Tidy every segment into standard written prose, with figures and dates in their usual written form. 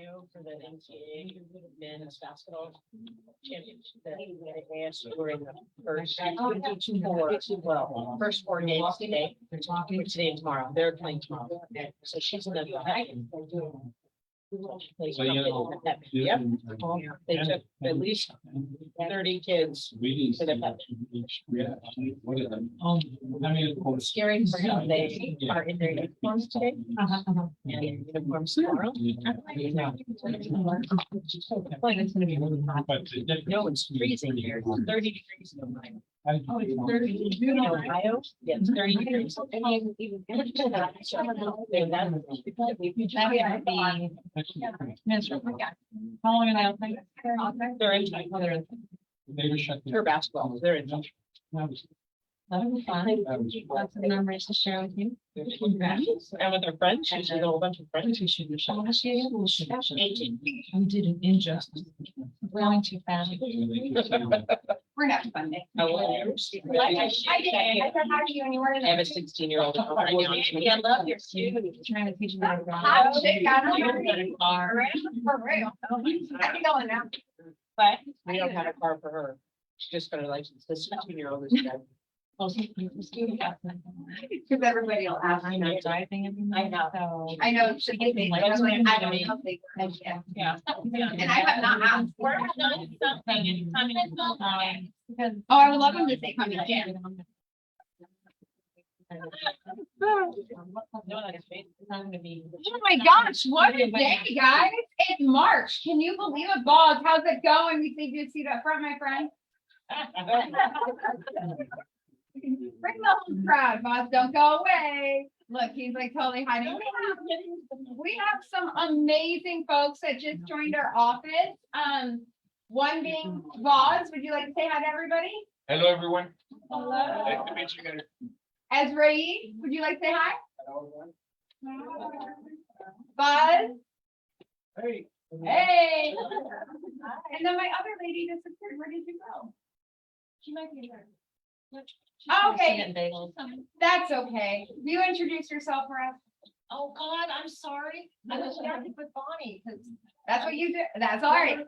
Ohio for the NCAA men's basketball championship. The ASU were in the first first 4 games today. Which today and tomorrow. They're playing tomorrow. So she's in the. So, you know, Yep. They took at least 30 kids for the pep. I mean, Scary for them. They are in their uniforms today. And uniforms tomorrow. Boy, it's gonna be really hot. No, it's freezing here. It's 30 degrees in Ohio. Oh, it's 30 in Ohio? Yeah, it's 30 degrees. How long are they open? They're in. They were shut. For basketball, they're in. That'll be fun. Lots of memories to share with you. And with her friends, she's with a whole bunch of friends. How much are you? 18. You did an injustice. Going too fast. We're not Sunday. Oh, well, I said, how do you, and you weren't. I have a 16-year-old at home right now. I love your students. Trying to teach them how to drive. Hot chick, I don't know. Car. For real. I can go in now. But we don't have a car for her. She just got her license. The 16-year-old is dead. Because everybody will ask. I'm not driving every I night, know. so. I know, she gets me, I don't know if they. Yeah. And I have not asked. Because. Oh, I would love them to say come in Jan. Oh my gosh, what a day, guys. It's March. Can you believe it, Balls? How's it going? We see you see that front, my friend. Bring the whole crowd, Boss. Don't go away. Look, he's like totally hiding. We have some amazing folks that just joined our office. One being Boz. Would you like to say hi to everybody? Hello, everyone. Hello. Nice to meet you guys. Ezrae, would you like to say hi? Buzz. Hey. Hey. And then my other lady disappeared. Where did you go? She might be there. Okay. That's okay. Will you introduce yourself for us? Oh, God, I'm sorry. I was starting with Bonnie because That's what you do. That's all right.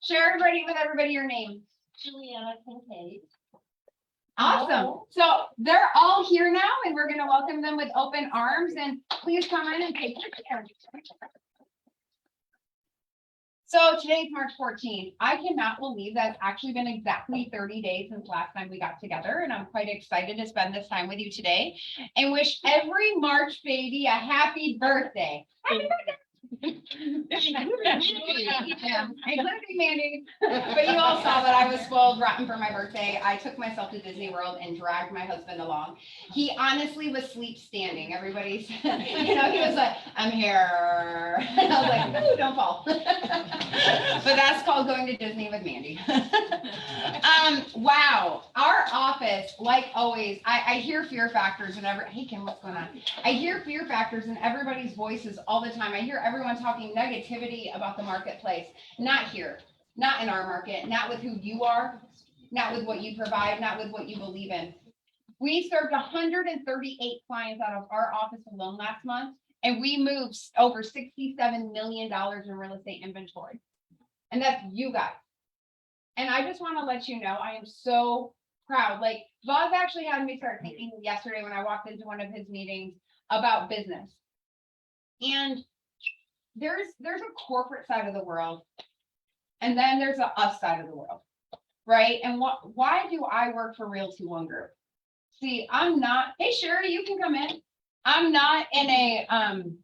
Share everybody with everybody your name. Juliana Kincaid. Awesome. So they're all here now and we're going to welcome them with open arms and please come in and take your chair. So today's March 14th. I cannot believe that it's actually been exactly 30 days since last time we got together. And I'm quite excited to spend this time with you today and wish every March baby a happy birthday. Happy birthday. Yeah, including Mandy. But you all saw that I was spoiled rotten for my birthday. I took myself to Disney World and dragged my husband along. He honestly was sleep standing. Everybody's, he was like, I'm here. And I was like, ooh, don't fall. But that's called going to Disney with Mandy. Wow. Our office, like always, I hear fear factors and hey Kim, what's going on? I hear fear factors in everybody's voices all the time. I hear everyone talking negativity about the marketplace. Not here, not in our market, not with who you are, not with what you provide, not with what you believe in. We served 138 clients out of our office alone last month, and we moved over $67 million in real estate inventory. And that's you guys. And I just want to let you know, I am so proud. Like, Boz actually had me start thinking yesterday when I walked into one of his meetings about business. And there's a corporate side of the world, and then there's a us side of the world, right? And why do I work for Realty One Group? See, I'm not, hey Sherry, you can come in. I'm not an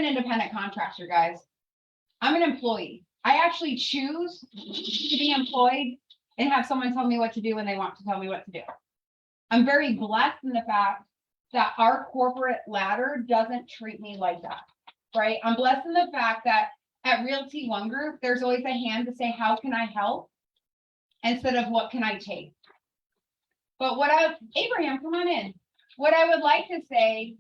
independent contractor, guys. I'm an employee. I actually choose to be employed and have someone tell me what to do when they want to tell me what to do. I'm very blessed in the fact that our corporate ladder doesn't treat me like that, right? I'm blessed in the fact that at Realty One Group, there's always a hand to say, how can I help? Instead of what can I take? But Abraham, come on in. What I would like to say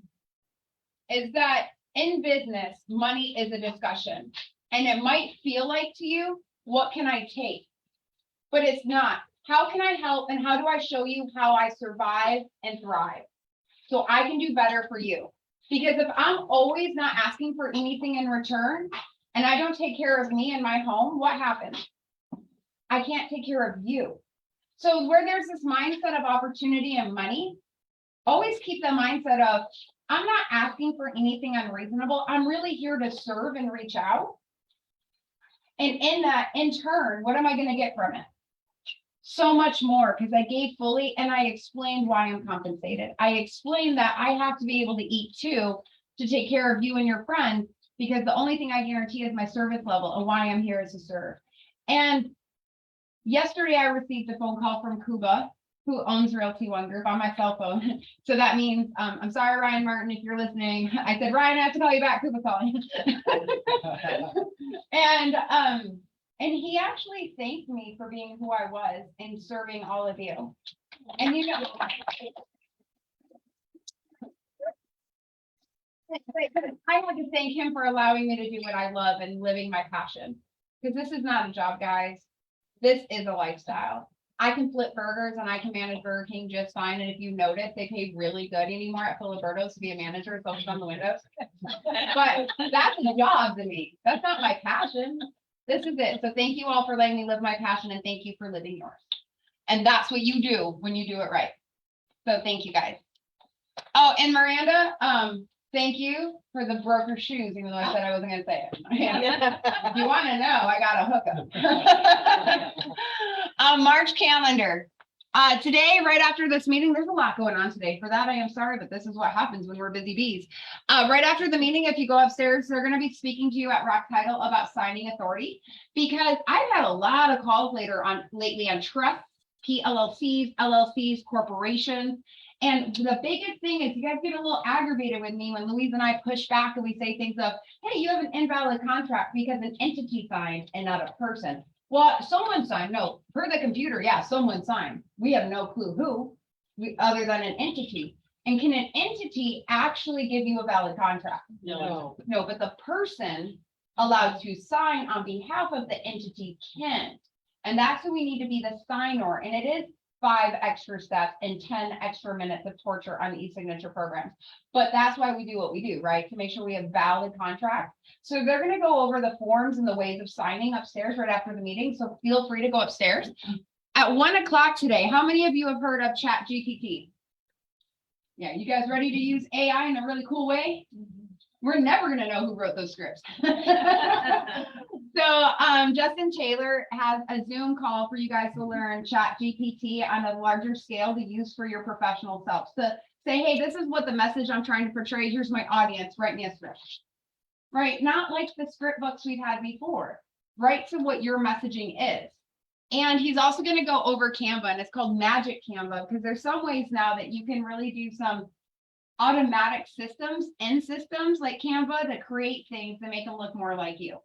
is that in business, money is a discussion. And it might feel like to you, what can I take? But it's not. How can I help and how do I show you how I survive and thrive so I can do better for you? Because if I'm always not asking for anything in return and I don't take care of me and my home, what happens? I can't take care of you. So where there's this mindset of opportunity and money, always keep the mindset of, I'm not asking for anything unreasonable. I'm really here to serve and reach out. And in that, in turn, what am I going to get from it? So much more, because I gave fully and I explained why I'm compensated. I explained that I have to be able to eat too, to take care of you and your friends, because the only thing I guarantee is my service level and why I'm here is to serve. And yesterday I received a phone call from Cuba, who owns Realty One Group, on my cell phone. So that means, I'm sorry, Ryan Martin, if you're listening. I said, Ryan, I have to call you back, Cuba calling. And he actually thanked me for being who I was and serving all of you. And you know, I want to thank him for allowing me to do what I love and living my passion. Because this is not a job, guys. This is a lifestyle. I can flip burgers and I can manage Burger King just fine. And if you notice, they pay really good anymore at Filiberto's to be a manager, focused on the windows. But that's a job to me. That's not my passion. This is it. So thank you all for letting me live my passion, and thank you for living yours. And that's what you do when you do it right. So thank you guys. Oh, and Miranda, thank you for the broker shoes, even though I said I wasn't gonna say it. If you want to know, I got a hookup. March calendar. Today, right after this meeting, there's a lot going on today. For that, I am sorry, but this is what happens when we're busy bees. Right after the meeting, if you go upstairs, they're going to be speaking to you at Rock Title about signing authority, because I've had a lot of calls lately on trusts, PLLCs, LLCs, corporations. And the biggest thing is you guys get a little aggravated with me when Louise and I push back and we say things of, hey, you have an invalid contract because an entity signed and not a person. Well, someone signed. No, per the computer, yeah, someone signed. We have no clue who, other than an entity. And can an entity actually give you a valid contract? No. No, but the person allowed to sign on behalf of the entity can. And that's who we need to be, the signer. And it is 5 extra steps and 10 extra minutes of torture on the e-signature programs. But that's why we do what we do, right? To make sure we have valid contracts. So they're going to go over the forms and the ways of signing upstairs right after the meeting. So feel free to go upstairs. At 1 o'clock today, how many of you have heard of ChatGPT? Yeah, you guys ready to use AI in a really cool way? We're never going to know who wrote those scripts. So Justin Taylor has a Zoom call for you guys to learn ChatGPT on a larger scale to use for your professional self. So say, hey, this is what the message I'm trying to portray. Here's my audience. Write me a script. Right? Not like the script books we've had before. Write to what your messaging is. And he's also going to go over Canva, and it's called Magic Canva, because there's some ways now that you can really do some automatic systems and systems like Canva to create things that make them look more like you,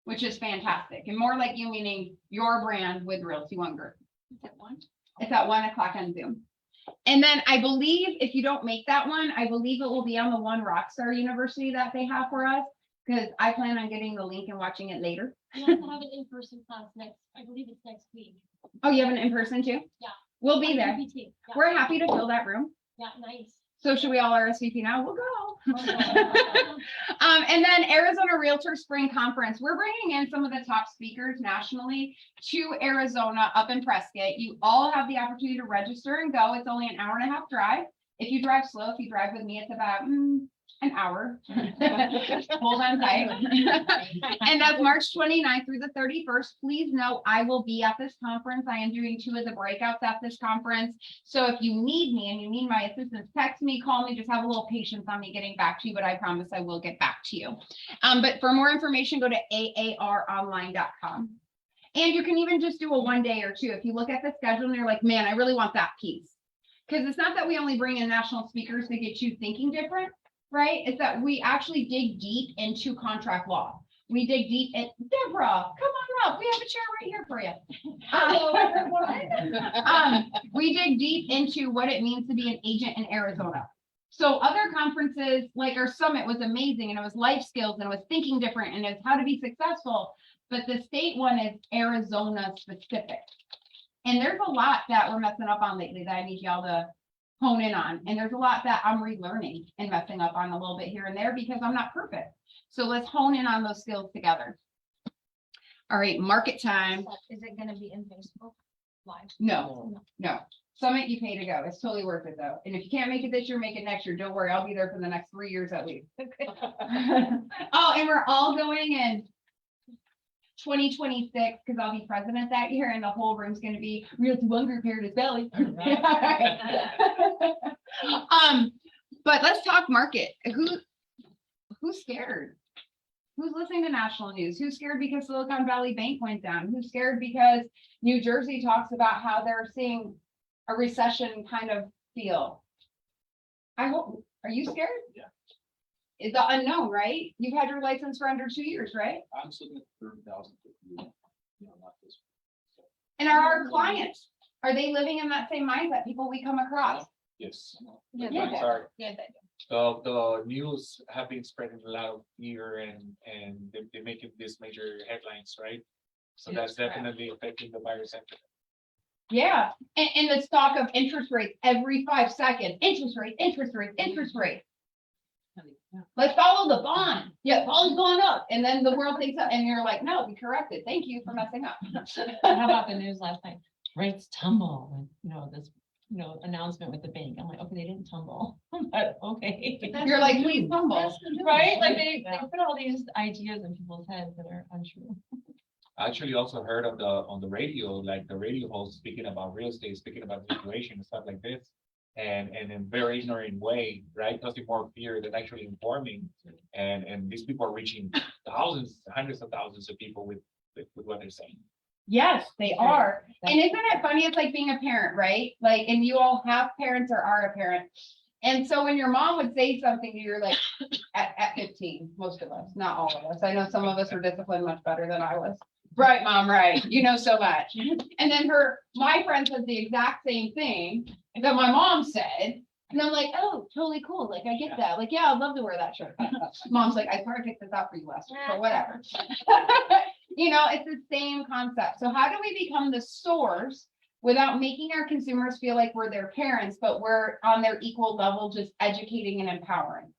which is fantastic. And more like you meaning your brand with Realty One Group. It's at 1 o'clock on Zoom. And then I believe if you don't make that one, I believe it will be on the One Rockstar University that they have for us, because I plan on getting the link and watching it later. We also have an in-person class I believe it's next week. Oh, you have an in-person too? Yeah. We'll be there. GPT. Yeah. We're happy to fill that room. Yeah, nice. So should we all RSVP now? We'll go. And then Arizona Realtor Spring Conference. We're bringing in some of the top speakers nationally to Arizona up in Prescott. You all have the opportunity to register and go. It's only an 1.5-hour drive. If you drive slow, if you drive with me, it's about an hour. Hold on tight. And that's March 29th through the 31st. Please know I will be at this conference. I am doing 2 of the breakouts at this conference. So if you need me and you need my assistance, text me, call me, just have a little patience on me getting back to you, but I promise I will get back to you. But for more information, go to aaronline.com. And you can even just do a 1 day or 2. If you look at the schedule and you're like, man, I really want that piece. Because it's not that we only bring in national speakers to get you thinking different, right? It's that we actually dig deep into contract law. We dig deep in, Deborah, come on up. We have a chair right here for you. Hello, everyone. We dig deep into what it means to be an agent in Arizona. So other conferences, like our summit was amazing, and it was life skills, and it was thinking different, and it's how to be successful. But the state one is Arizona specific. And there's a lot that we're messing up on lately that I need y'all to hone in on. And there's a lot that I'm relearning and messing up on a little bit here and there because I'm not perfect. So let's hone in on those skills together. All right, market time. Is it gonna be in Facebook Live? No, no. Summit, you pay to go. It's totally worth it though. And if you can't make it this year, make it next year. Don't worry, I'll be there for the next 3 years at least. Oh, and we're all going in 2026 because I'll be president that year and the whole room's gonna be Realty One Group here at his belly. But let's talk market. Who's scared? Who's listening to national news? Who's scared because Silicon Valley Bank went down? Who's scared because New Jersey talks about how they're seeing a recession kind of feel? I hope, are you scared? Yeah. It's the unknown, right? You've had your license for under 2 years, right? I'm looking at 30,000. Not this. And are our clients, are they living in that same mindset? People we come across? Yes. Yeah, Yeah. they do. Sorry. Yeah, they do. The news have been spreading a lot of fear and they're making these major headlines, right? So that's definitely affecting the buyer sentiment. Yeah, and the stock of interest rates every 5 seconds, interest rate, interest rate, interest rate. Let's follow the bond. Yeah, bond's going up. And then the world thinks, and you're like, no, we corrected. Thank you for messing up. How about the news last night? Rates tumble, and, this, announcement with the bank. I'm like, okay, they didn't tumble, but okay. You're like, please humble. Right? Like they put all these ideas in people's heads that are untrue. I actually also heard of on the radio, like the radio host speaking about real estate, speaking about situation and stuff like this. And in a very ignorant way, right? Causing more fear than actually informing. And these people are reaching thousands, hundreds of thousands of people with what they're saying. Yes, they are. And isn't it funny? It's like being a parent, right? Like, and you all have parents or are a parent. And so when your mom would say something, you're like, at 15, most of us, not all of us. I know some of us were disciplined much better than I was. Right, mom, right. You know so much. And then my friend said the exact same thing that my mom said. And I'm like, oh, totally cool. Like, I get that. Like, yeah, I'd love to wear that shirt. Mom's like, I swear I picked this out for you last week, or whatever. It's the same concept. So how do we become the source without making our consumers feel like we're their parents, but we're on their equal level, just educating and empowering?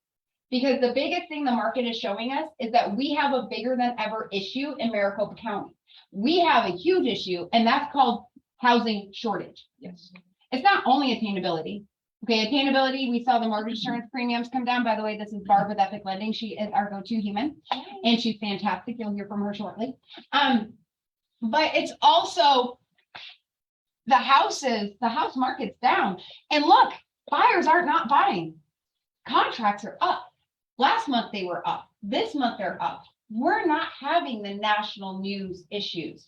Because the biggest thing the market is showing us is that we have a bigger than ever issue in Maricopa County. We have a huge issue, and that's called housing shortage. Yes. It's not only attainability. Okay, attainability, we saw the mortgage insurance premiums come down. By the way, this is Barb with Epic Lending. She is our go-to human, and she's fantastic. You'll hear from her shortly. But it's also the house market's down. And look, buyers aren't not buying. Contracts are up. Last month they were up. This month they're up. We're not having the national news issues.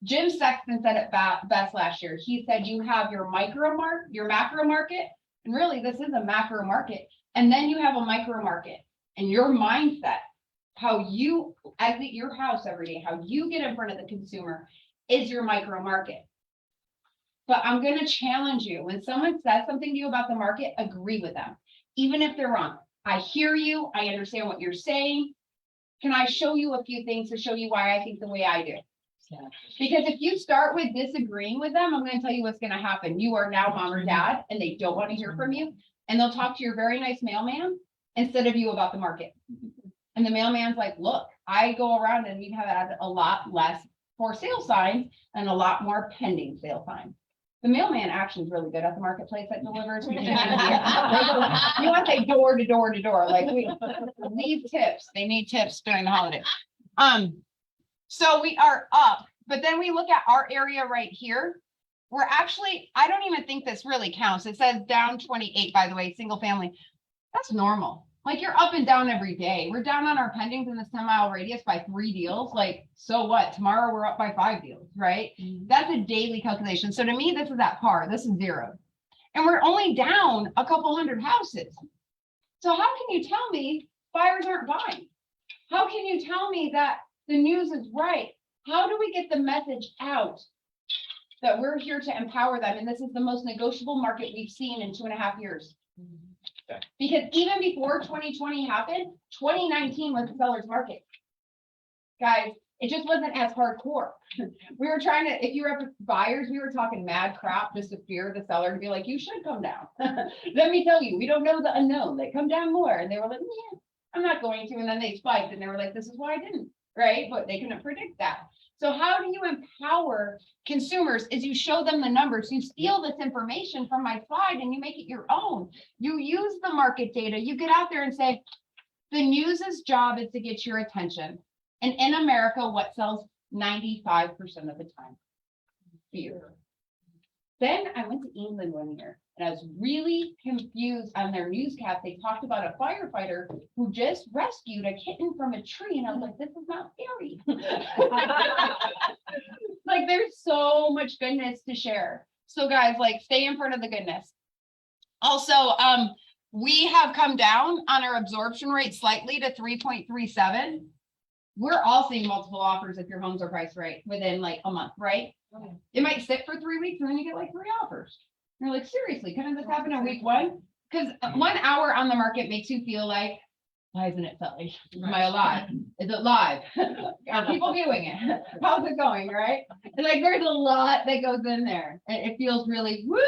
Jim Sexton said it best last year. He said you have your macro market, and really this is a macro market, and then you have a micro market, and your mindset, how you exit your house every day, how you get in front of the consumer is your micro market. But I'm going to challenge you. When someone says something to you about the market, agree with them, even if they're wrong. I hear you. I understand what you're saying. Can I show you a few things to show you why I think the way I do? Because if you start with disagreeing with them, I'm going to tell you what's going to happen. You are now mom or dad, and they don't want to hear from you. And they'll talk to your very nice mailman instead of you about the market. And the mailman's like, look, I go around and we've had a lot less for sale signs and a lot more pending sale signs. The mailman actually is really good at the marketplace that delivers. You want to say door to door to door, like we leave tips. They need tips during the holiday. So we are up, but then we look at our area right here. We're actually, I don't even think this really counts. It says down 28, by the way, single family. That's normal. Like you're up and down every day. We're down on our pendings in the 10-mile radius by 3 deals. Like, so what? Tomorrow we're up by 5 deals, right? That's a daily calculation. So to me, this is at par. This is zero. And we're only down a couple hundred houses. So how can you tell me buyers aren't buying? How can you tell me that the news is right? How do we get the message out that we're here to empower them? And this is the most negotiable market we've seen in 2.5 years. Because even before 2020 happened, 2019 was the seller's market. Guys, It just wasn't as hardcore. We were trying to, if you were buyers, we were talking mad crap just to fear the seller to be like, you should come down. Let me tell you, we don't know the unknown. They come down more. And they were like, yeah, I'm not going to. And then they spiked and they were like, this is why I didn't, right? But they couldn't predict that. So how do you empower consumers is you show them the numbers, you steal this information from my slide and you make it your own. You use the market data, you get out there and say, the news's job is to get your attention. And in America, what sells 95% of the time? Fear. Then I went to England one year and I was really confused on their newscast. They talked about a firefighter who just rescued a kitten from a tree. And I was like, this is not scary. Like there's so much goodness to share. So guys, like stay in front of the goodness. Also, we have come down on our absorption rate slightly to 3.37. We're all seeing multiple offers if your homes are priced right within like a month, right? It might sit for 3 weeks and then you get like 3 offers. You're like, seriously, couldn't this happen in week 1? Because 1 hour on the market makes you feel like, why isn't it selling? Am I alive? Is it live? Are people doing it? How's it going, right? And like there's a lot that goes in there. It feels really woo.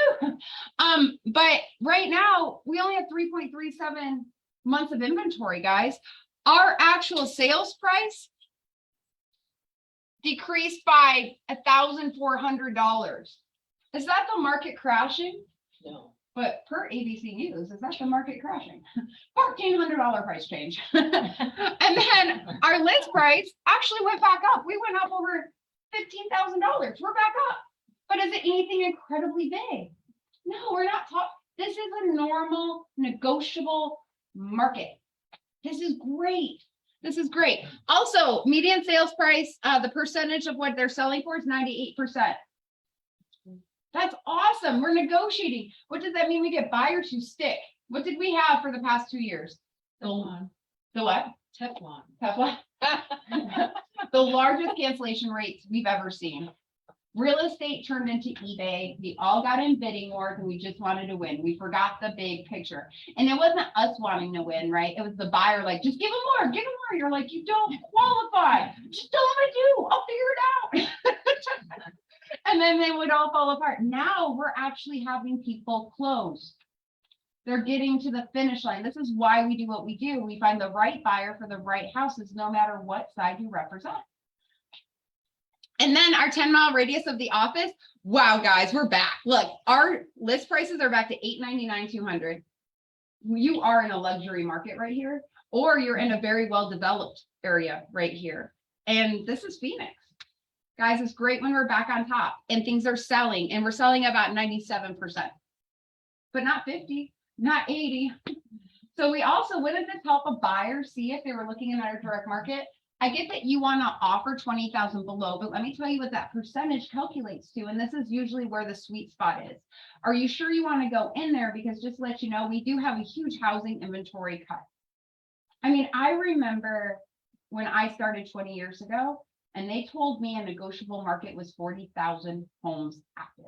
But right now we only have 3.37 months of inventory, guys. Our actual sales price decreased by $1,400. Is that the market crashing? No. But per ABC News, is that the market crashing? $1,400 price change. And then our list price actually went back up. We went up over $15,000. We're back up. But is it anything incredibly big? No, we're not talking. This is a normal negotiable market. This is great. This is great. Also, median sales price, the percentage of what they're selling for is 98%. That's awesome. We're negotiating. What does that mean? We get buyers who stick. What did we have for the past 2 years? Teflon. The what? Teflon. Teflon. The largest cancellation rates we've ever seen. Real estate turned into eBay. We all got in bidding wars and we just wanted to win. We forgot the big picture. And it wasn't us wanting to win, right? It was the buyer like, just give them more, give them more. You're like, you don't qualify. Just tell them I do. I'll figure it out. And then they would all fall apart. Now we're actually having people close. They're getting to the finish line. This is why we do what we do. We find the right buyer for the right houses, no matter what side you represent. And then our 10-mile radius of the office. Wow, guys, we're back. Look, our list prices are back to $899, $200. You are in a luxury market right here, or you're in a very well-developed area right here. And this is Phoenix. Guys, it's great when we're back on top and things are selling, and we're selling about 97%, but not 50, not 80. So we also, wouldn't this help a buyer see if they were looking in our direct market? I get that you want to offer 20,000 below, but let me tell you what that percentage calculates to. And this is usually where the sweet spot is. Are you sure you want to go in there? Because just to let you know, we do have a huge housing inventory cut. I mean, I remember when I started 20 years ago, and they told me a negotiable market was 40,000 homes active.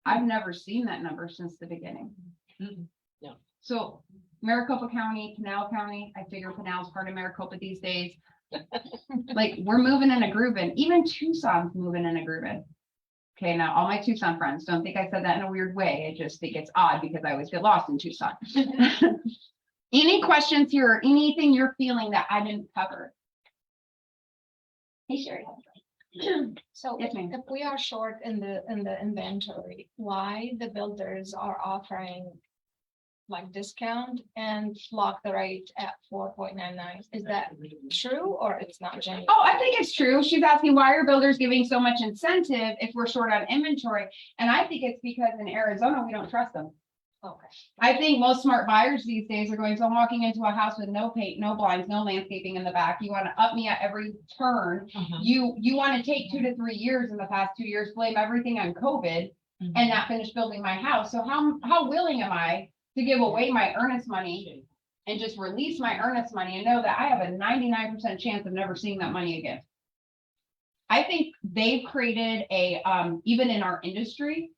I've never seen that number since the beginning. No. So Maricopa County, Pinal County, I figure Pinal's part of Maricopa these days. Like we're moving in a groove, and even Tucson's moving in a groove. Okay, now all my Tucson friends, don't think I said that in a weird way. I just think it's odd because I always get lost in Tucson. Any questions here or anything you're feeling that I didn't cover? Hey, Sherry. So Yes, ma'am. if we are short in the inventory, why the builders are offering like discount and lock the rate at 4.99? Is that true or it's not genuine? Oh, I think it's true. She's asking why are builders giving so much incentive if we're short on inventory? And I think it's because in Arizona, we don't trust them. Okay. I think most smart buyers these days are going, so I'm walking into a house with no paint, no blinds, no landscaping in the back. You want to up me at every turn. You want to take 2 to 3 years in the past 2 years, blame everything on COVID and not finish building my house. So how willing am I to give away my earnest money and just release my earnest money and know that I have a 99% chance of never seeing that money again? I think they've created a, even in our industry,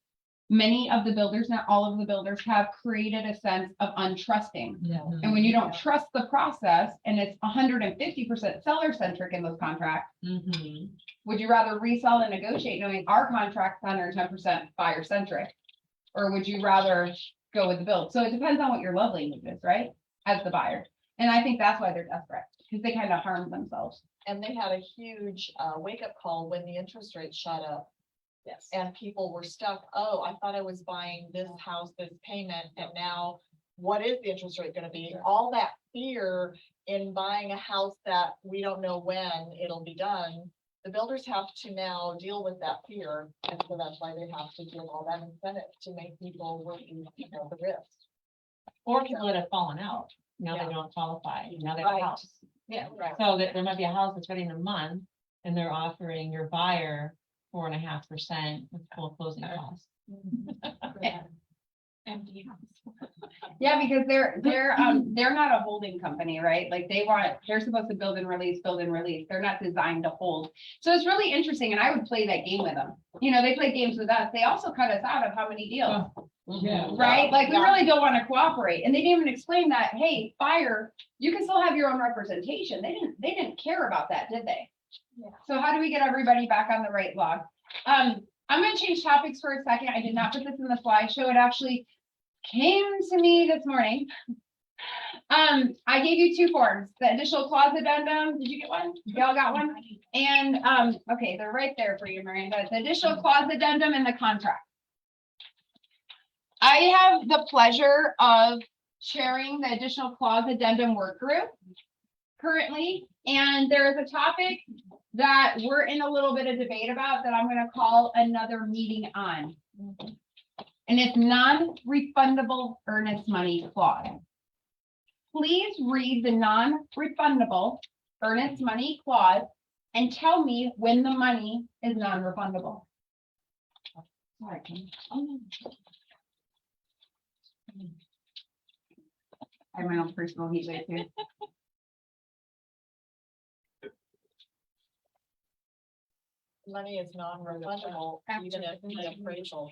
Many of the builders, not all of the builders, have created a sense of untrusting. Yeah. And when you don't trust the process and it's 150% seller centric in those contracts, Mhm. would you rather resell and negotiate knowing our contract's 110% buyer centric? Or would you rather go with the build? So it depends on what your love language is, right? As the buyer. And I think that's why they're desperate, because they kind of harmed themselves. And they had a huge wake-up call when the interest rate shot up. Yes. And people were stuck, oh, I thought I was buying this house, this payment, and now what is the interest rate gonna be? All that fear in buying a house that we don't know when it'll be done. The builders have to now deal with that fear, and so that's why they have to give all that incentive to make people worth, the risk. Or people that have fallen out, now Yeah. they don't qualify, now they have a Right. house. Yeah, right. So that there might be a house that's ready in a month, and they're offering your buyer 4.5% with full closing costs. Empty house. Yeah, because they're not a holding company, right? Like they're supposed to build and release. They're not designed to hold. So it's really interesting, and I would play that game with them. You know, they play games with us. They also cut us out of how many deals, Yeah. right? Like we really don't want to cooperate. And they didn't even explain that, hey, buyer, you can still have your own representation. They didn't care about that, did they? Yeah. So how do we get everybody back on the right log? I'm gonna change topics for a second. I did not put this in the slideshow. It actually came to me this morning. I gave you two forms, the additional clause addendum. Did you get one? Y'all got one? And, okay, they're right there for you, Miranda. The additional clause addendum and the contract. I have the pleasure of chairing the additional clause addendum work group currently, and there is a topic that we're in a little bit of debate about that I'm gonna call another meeting on. And it's non-refundable earnest money clause. Please read the non-refundable earnest money clause and tell me when the money is non-refundable. Sorry, Kim. I have my own personal heat wave too. Money is non-refundable, even if the appraisal.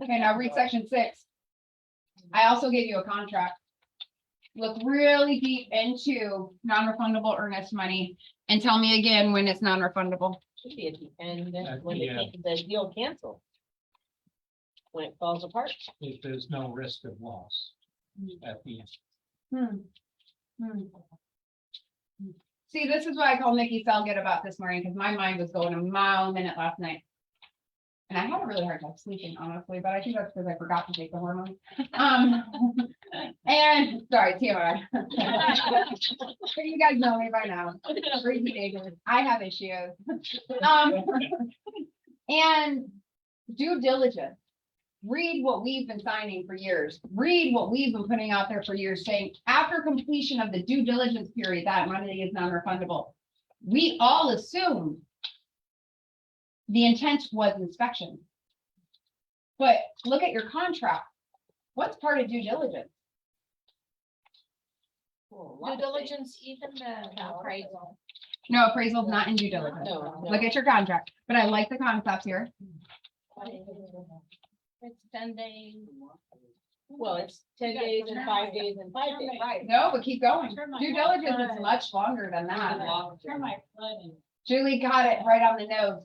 Okay, now read section 6. I also gave you a contract. Look really deep into non-refundable earnest money and tell me again when it's non-refundable. Should be at the end, when the deal canceled. When it falls apart. If there's no risk of loss at the end. See, this is what I call Nikki Felget about this morning, because my mind was going a mile a minute last night. And I had a really hard time sleeping, honestly, but I think that's because I forgot to take the hormone. And sorry, TMI. You guys know me by now. Three teenagers. I have issues. And due diligence. Read what we've been signing for years. Read what we've been putting out there for years, saying after completion of the due diligence period, that money is non-refundable. We all assumed the intent was inspection. But look at your contract. What's part of due diligence? Due diligence, even the appraisal. No, appraisal's not in due diligence. No. Look at your contract, but I like the concept here. It's 10 days. Well, it's 10 days and 5 days and 5 days. Right, no, but keep going. Due diligence is much longer than that. Julie got it right on the nose.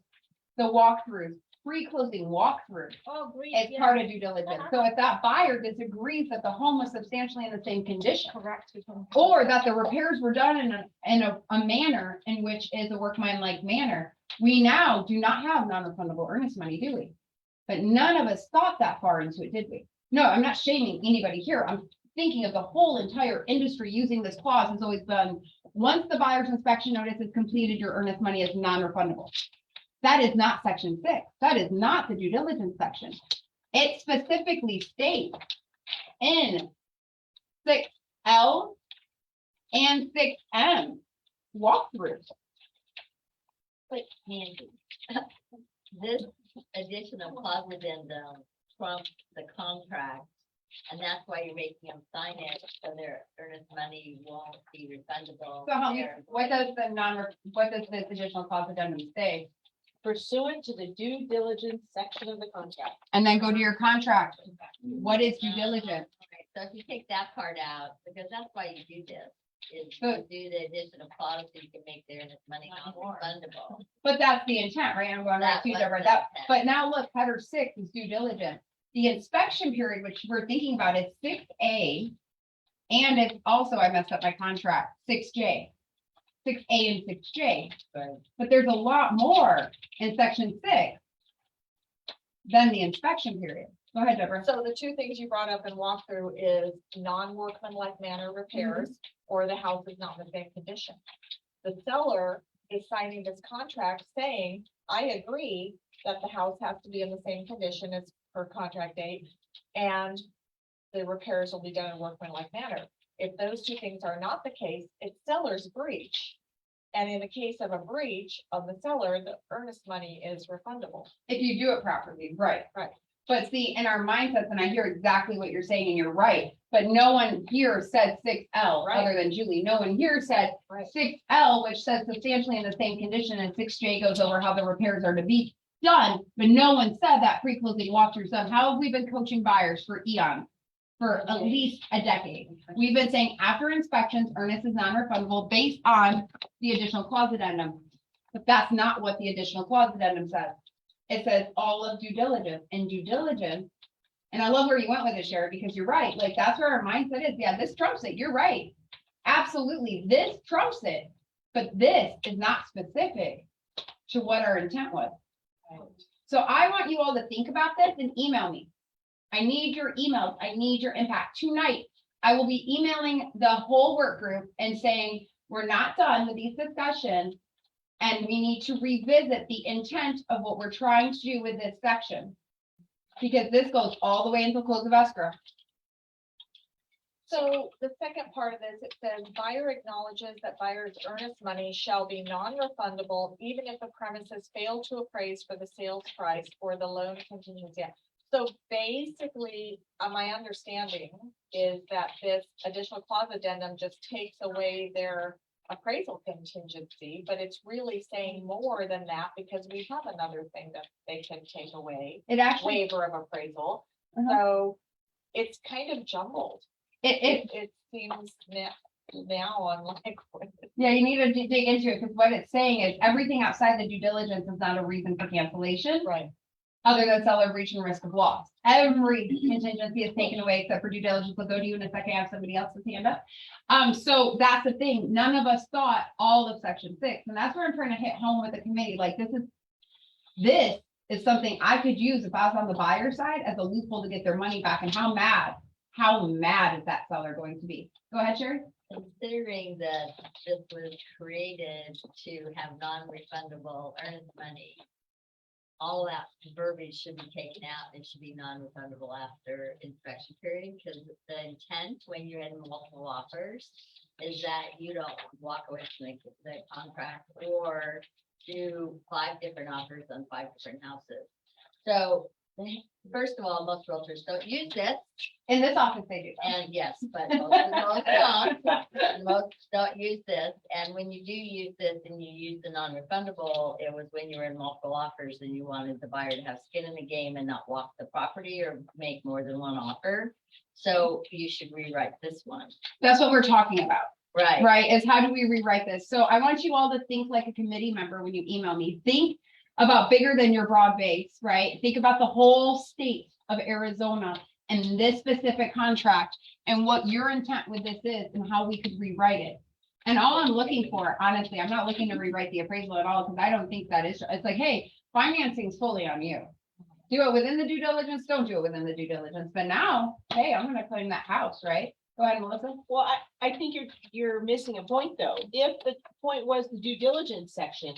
The walkthrough, pre-closing walkthrough. Oh, great. It's part of due diligence. So if that buyer disagrees that the home was substantially in the same condition, Correct. or that the repairs were done in a manner in which is a workmanlike manner, we now do not have non-refundable earnest money, do we? But none of us thought that far into it, did we? No, I'm not shaming anybody here. I'm thinking of the whole entire industry using this clause has always been, once the buyer's inspection notice is completed, your earnest money is non-refundable. That is not section 6. That is not the due diligence section. It specifically states in 6L and 6M walkthrough. Quick handy. This additional clause addendum trumps the contract, and that's why you're making them sign it, so their earnest money won't be refundable. So what does this additional clause addendum say? pursuant to the due diligence section of the contract. And then go to your contract. What is due diligence? Okay, so if you take that part out, because that's why you do this, is to But- do the additional clause so you can make their money non-refundable. But that's the intent, right? I'm going right That to was Deborah. the That, intent. but now look, header 6 is due diligence. The inspection period, which we're thinking about, is 6A. And it's also, I messed up my contract, 6J. 6A and 6J. But there's a lot more in section 6 than the inspection period. Go ahead, Deborah. So the two things you brought up and walked through is non-workmanlike manner repairs, or the house is not in the same condition. The seller is signing this contract saying, I agree that the house has to be in the same condition as per contract date, and the repairs will be done in workmanlike manner. If those two things are not the case, it's seller's breach. And in the case of a breach of the seller, the earnest money is refundable. If you do it properly, right? Right. But see, in our mindsets, and I hear exactly what you're saying, and you're right, but no one here said 6L, Right. other than Julie. No one here said Right. 6L, which says substantially in the same condition, and 6J goes over how the repairs are to be done, but no one said that pre-closing walkthrough. So how have we been coaching buyers for eons? For at least a decade. We've been saying after inspections, earnest is non-refundable based on the additional clause addendum. But that's not what the additional clause addendum says. It says all of due diligence and due diligence. And I love where you went with it, Sherry, because you're right. Like, that's where our mindset is. Yeah, this trumps it. You're right. Absolutely. This trumps it. But this is not specific to what our intent was. So I want you all to think about this and email me. I need your emails. I need your impact. Tonight, I will be emailing the whole work group and saying, we're not done with these discussions. And we need to revisit the intent of what we're trying to do with this section. Because this goes all the way until close of escrow. So the second part of this, it says buyer acknowledges that buyer's earnest money shall be non-refundable even if the premises fail to appraise for the sales price or the loan contingency. So basically, my understanding is that this additional clause addendum just takes away their appraisal contingency, but it's really saying more than that because we have another thing that they can take away, It actually, waiver of appraisal. Uh-huh. So it's kind of jumbled. it, It seems now I'm like, yeah, you need to dig into it, because what it's saying is everything outside the due diligence is not a reason for cancellation. right, Other than seller breach and risk of loss. Every contingency is taken away except for due diligence. We'll go to you in a second. I have somebody else's hand up. So that's the thing. None of us thought all of section 6, and that's where I'm trying to hit home with the committee. Like, this is something I could use if I was on the buyer side as a loophole to get their money back. And how mad is that seller going to be? Go ahead, Sherry. Considering that this was created to have non-refundable earnest money, all that verbiage should be taken out. It should be non-refundable after inspection period, because the intent when you're in multiple offers is that you don't walk away from the contract or do 5 different offers on 5 different houses. So first of all, most realtors don't use this. In this office, they do. And yes, but most don't. Most don't use this, and when you do use this and you use the non-refundable, it was when you were in multiple offers and you wanted the buyer to have skin in the game and not walk the property or make more than one offer. So you should rewrite this one. That's what we're talking about. Right. Right, is how do we rewrite this? So I want you all to think like a committee member when you email me. Think about bigger than your broad base, right? Think about the whole state of Arizona and this specific contract and what your intent with this is and how we could rewrite it. And all I'm looking for, honestly, I'm not looking to rewrite the appraisal at all, because I don't think that is, it's like, hey, financing's fully on you. Do it within the due diligence, don't do it within the due diligence. But now, hey, I'm gonna claim that house, right? Go ahead, Melissa. Well, I think you're missing a point, though. If the point was the due diligence section,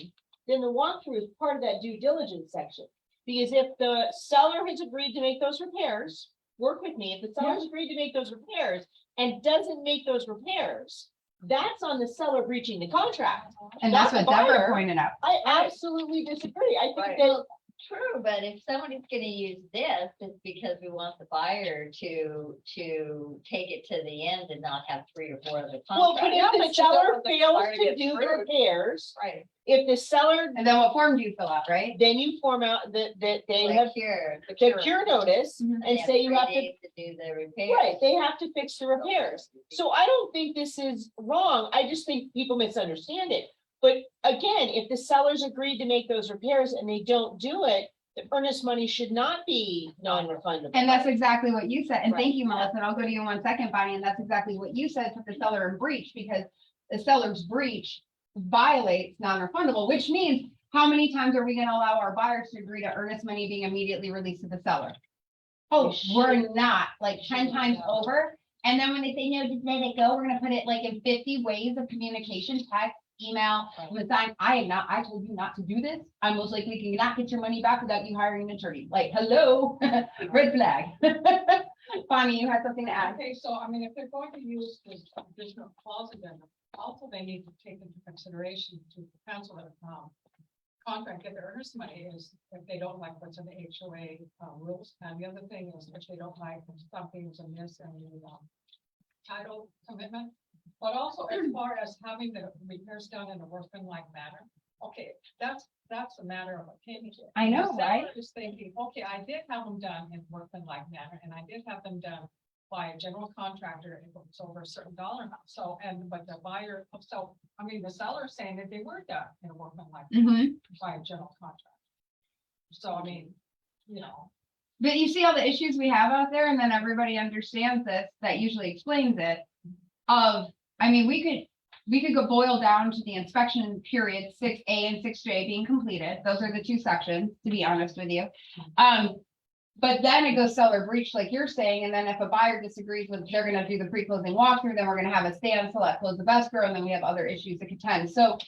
then the walkthrough is part of that due diligence section. Because if the seller has agreed to make those repairs, work with me, if the seller's agreed to make those repairs and doesn't make those repairs, that's on the seller breaching the contract. And that's Not what the Deborah buyer. pointed out. I absolutely disagree. I think Right. that True, but if somebody's gonna use this, it's because we want the buyer to take it to the end and not have 3 or 4 of the Well, but contract. if the seller fails to do the repairs, Right. if the seller, And then what form do you fill out, right? then you form out that they Like have here, the cure notice Mhm. and they say you 3 have to, days to do the repair. right, they have to fix the repairs. So I don't think this is wrong. I just think people misunderstand it. But again, if the sellers agreed to make those repairs and they don't do it, the earnest money should not be non-refundable. And that's exactly what you said. And Right. thank you, Melissa. And I'll go to you in 1 second, Bonnie. And that's exactly what you said, put the seller in breach because the seller's breach violates non-refundable, which means how many times are we gonna allow our buyers to agree to earnest money being immediately released to the seller? Oh, we're not, like 10 times over. And then when they say, no, just let it go, we're gonna put it like in 50 ways of communication, text, email, with time. I told you not to do this. I'm most likely cannot get your money back without you hiring an attorney. Like, hello, red flag. Bonnie, you had something to add? Okay, so I mean, if they're going to use this additional clause again, also they need to take into consideration to cancel their contract, get their earnest money is if they don't like what's in the HOA rules. And the other thing is if they don't like some things in this and the title commitment. But also as far as having the repairs done in a workmanlike manner, okay, that's a matter of opinion. I know, The seller right? is thinking, okay, I did have them done in workmanlike manner, and I did have them done by a general contractor, if it's over a certain dollar amount, so, but the buyer, so, I mean, the seller is saying that they were done in a workmanlike manner by a general contractor. So, I mean, you know, But you see all the issues we have out there, and then everybody understands this, that usually explains it. I mean, we could go boil down to the inspection period, 6A and 6J being completed. Those are the 2 sections, to be honest with you. But then it goes seller breach, like you're saying, and then if a buyer disagrees with, they're gonna do the pre-closing walkthrough, then we're gonna have a standstill at close of escrow, and then we have other issues to contend. So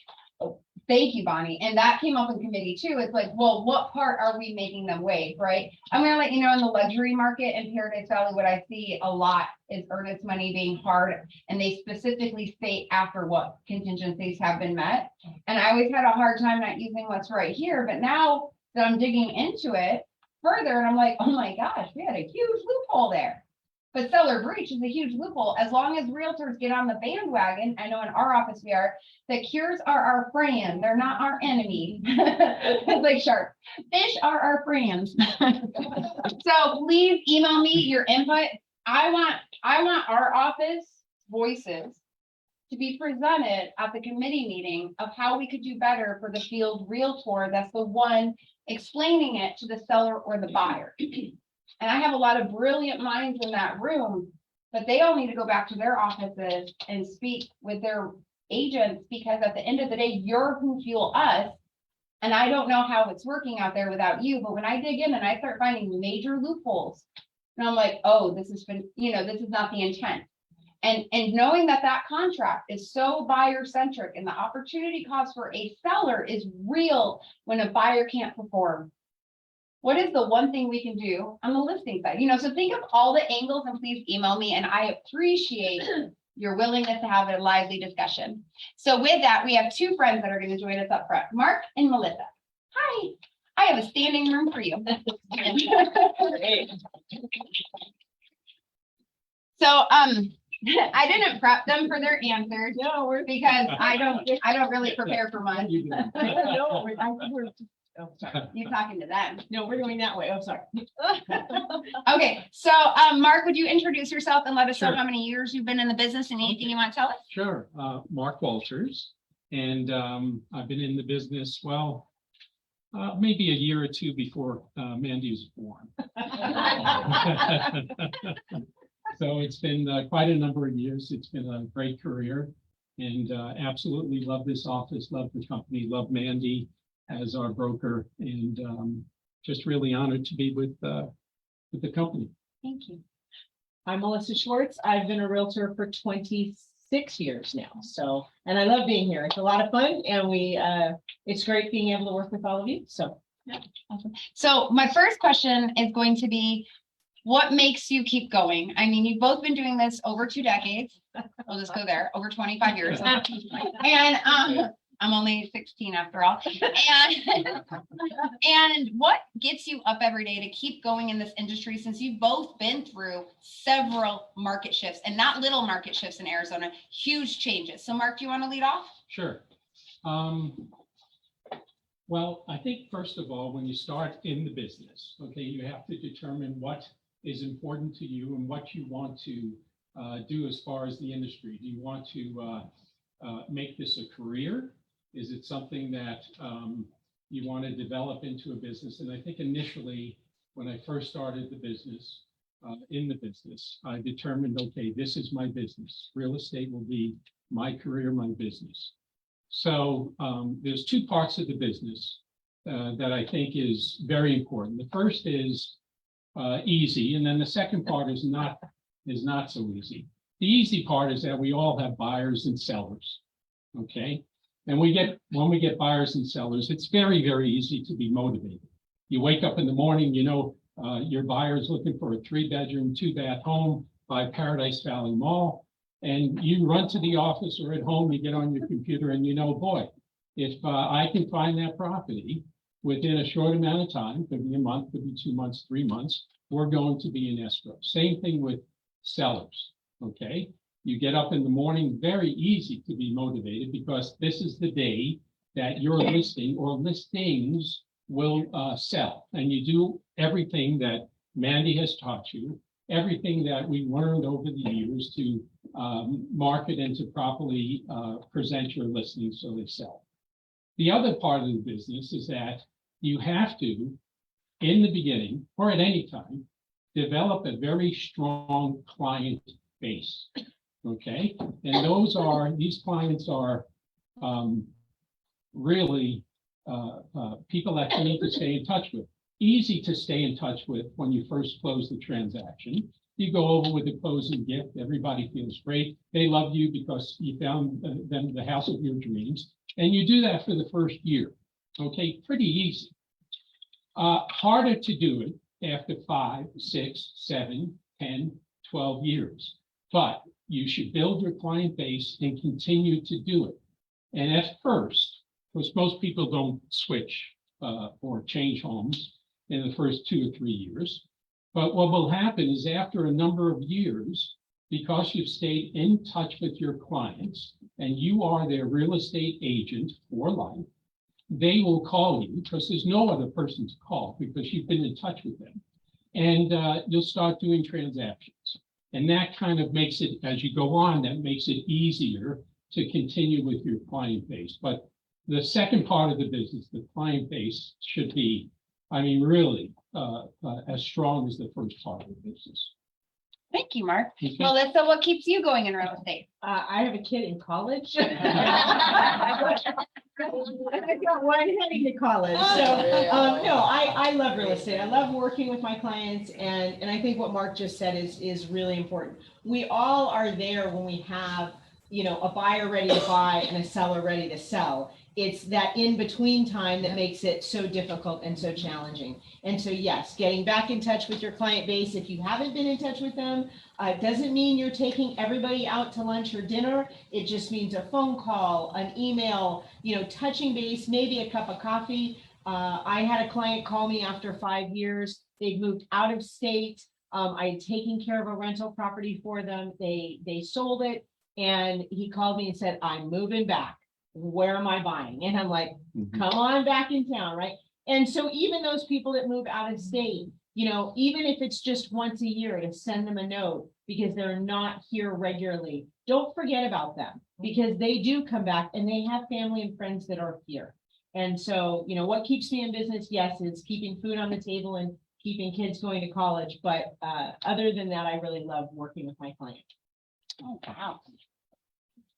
thank you, Bonnie. And that came up in committee too. It's like, well, what part are we making them waive, right? I'm gonna let you know in the luxury market in Paradise Valley, what I see a lot is earnest money being hard. And they specifically state after what contingencies have been met. And I always had a hard time not using what's right here, but now that I'm digging into it further, and I'm like, oh my gosh, we had a huge loophole there. But seller breach is a huge loophole. As long as realtors get on the bandwagon, I know in our office we are, the cures are our friend. They're not our enemy. It's like sharks. Fish are our friends. So please email me your input. I want our office voices to be presented at the committee meeting of how we could do better for the field realtor. That's the one explaining it to the seller or the buyer. And I have a lot of brilliant minds in that room, but they all need to go back to their offices and speak with their agents, because at the end of the day, you're who fuel us. And I don't know how it's working out there without you, but when I dig in and I start finding major loopholes, and I'm like, oh, this has been, this is not the intent. And knowing that that contract is so buyer centric and the opportunity cost for a seller is real when a buyer can't perform. What is the one thing we can do on the listing side? So think of all the angles and please email me, and I appreciate your willingness to have a lively discussion. So with that, we have 2 friends that are going to join us up front, Mark and Melissa. Hi, I have a standing room for you. So, I didn't prep them for their answers. No, Because I don't really prepare for much. no, oh, sorry. You're talking to them. No, we're going that way. Oh, sorry. Okay, so, Mark, would you introduce yourself and let us know Sure. how many years you've been in the business and anything you want to tell us? Sure, Mark Walters, and I've been in the business, maybe a year or 2 before Mandy was born. So it's been quite a number of years. It's been a great career, and absolutely love this office, love the company, love Mandy as our broker, and just really honored to be with the company. Thank you. I'm Melissa Schwartz. I've been a realtor for 26 years now. So, and I love being here. It's a lot of fun, and it's great being able to work with all of you. So, Awesome. So my first question is going to be, what makes you keep going? I mean, you've both been doing this over 2 decades. We'll just go there, over 25 years. And I'm only 16 after all. And what gets you up every day to keep going in this industry, since you've both been through several market shifts, and not little market shifts in Arizona, huge changes. So Mark, do you want to lead off? Sure. Well, I think first of all, when you start in the business, okay, you have to determine what is important to you and what you want to do as far as the industry. Do you want to make this a career? Is it something that you want to develop into a business? And I think initially, when I first started the business, I determined, okay, this is my business. Real estate will be my career, my business. So there's two parts of the business that I think is very important. The first is easy, and then the second part is not so easy. The easy part is that we all have buyers and sellers, okay? And when we get buyers and sellers, it's very, very easy to be motivated. You wake up in the morning, you know, your buyer is looking for a 3-bedroom, 2-bath home by Paradise Valley Mall. And you run to the office or at home, you get on your computer and you know, boy, if I can find that property within a short amount of time, could be a month, could be 2 months, 3 months, we're going to be in escrow. Same thing with sellers, okay? You get up in the morning, very easy to be motivated because this is the day that your listing or listings will sell. And you do everything that Mandy has taught you, everything that we learned over the years to market and to properly present your listings so they sell. The other part of the business is that you have to, in the beginning or at any time, develop a very strong client base, okay? And these clients are really people that you need to stay in touch with. Easy to stay in touch with when you first close the transaction. You go over with a closing gift. Everybody feels great. They love you because you found them the house of your dreams. And you do that for the first year. Okay, pretty easy. Harder to do it after 5, 6, 7, 10, 12 years. But you should build your client base and continue to do it. And at first, because most people don't switch or change homes in the first 2 or 3 years. But what will happen is after a number of years, because you've stayed in touch with your clients and you are their real estate agent for life, they will call you because there's no other person to call because you've been in touch with them. And you'll start doing transactions. And that kind of makes it, as you go on, that makes it easier to continue with your client base. But the second part of the business, the client base, should be, I mean, really as strong as the first part of the business. Thank you, Mark. Okay. Melissa, what keeps you going in real estate? I have a kid in college. I've got one heading to college. So, no, I love real estate. I love working with my clients. And I think what Mark just said is really important. We all are there when we have, you know, a buyer ready to buy and a seller ready to sell. It's that in-between time that makes it so difficult and so challenging. And so, yes, getting back in touch with your client base. If you haven't been in touch with them, it doesn't mean you're taking everybody out to lunch or dinner. It just means a phone call, an email, you know, touching base, maybe a cup of coffee. I had a client call me after 5 years. They'd moved out of state. I had taken care of a rental property for them. They sold it. And he called me and said, I'm moving back. Where am I buying? And I'm like, come on back in town, right? And so even those people that move out of state, you know, even if it's just once a year, to send them a note because they're not here regularly, don't forget about them because they do come back and they have family and friends that are here. And so, you know, what keeps me in business, yes, is keeping food on the table and keeping kids going to college. But other than that, I really love working with my clients. Oh, wow.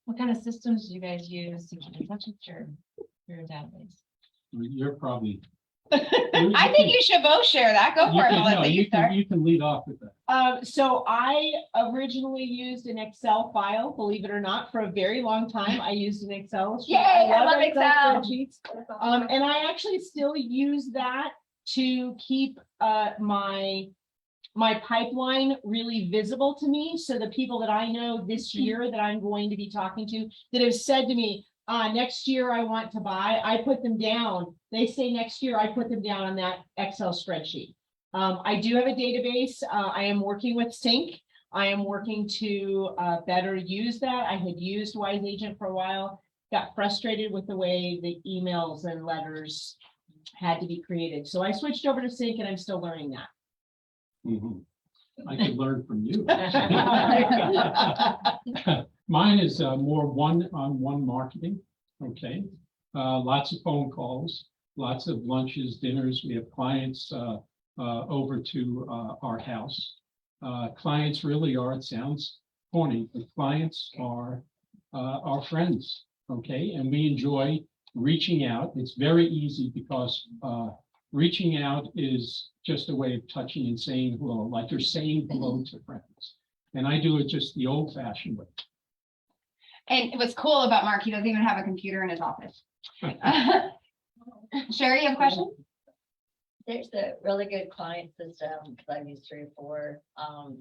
What kind of systems do you guys use to keep in touch with your database? You're probably. I think you should both share that. Go for it, Melissa. You start. You can lead off with that. So I originally used an Excel file, believe it or not, for a very long time. I used an Excel sheet. Yay, I love Excel. Spreadsheets. And I actually still use that to keep my pipeline really visible to me. So the people that I know this year that I'm going to be talking to that have said to me, next year I want to buy, I put them down. They say next year, I put them down on that Excel spreadsheet. I do have a database. I am working with Sync. I am working to better use that. I had used Wise Agent for a while, got frustrated with the way the emails and letters had to be created. So I switched over to Sync and I'm still learning that. Mhm. I can learn from you. Mine is more one-on-one marketing, okay? Lots of phone calls, lots of lunches, dinners. We have clients over to our house. Clients really are, it sounds corny, but clients are our friends, okay? And we enjoy reaching out. It's very easy because reaching out is just a way of touching and saying hello, like you're saying hello to friends. And I do it just the old fashioned way. And what's cool about Mark, he doesn't even have a computer in his office. Sherry, you have a question? There's a really good client system, because I've used 3 or 4,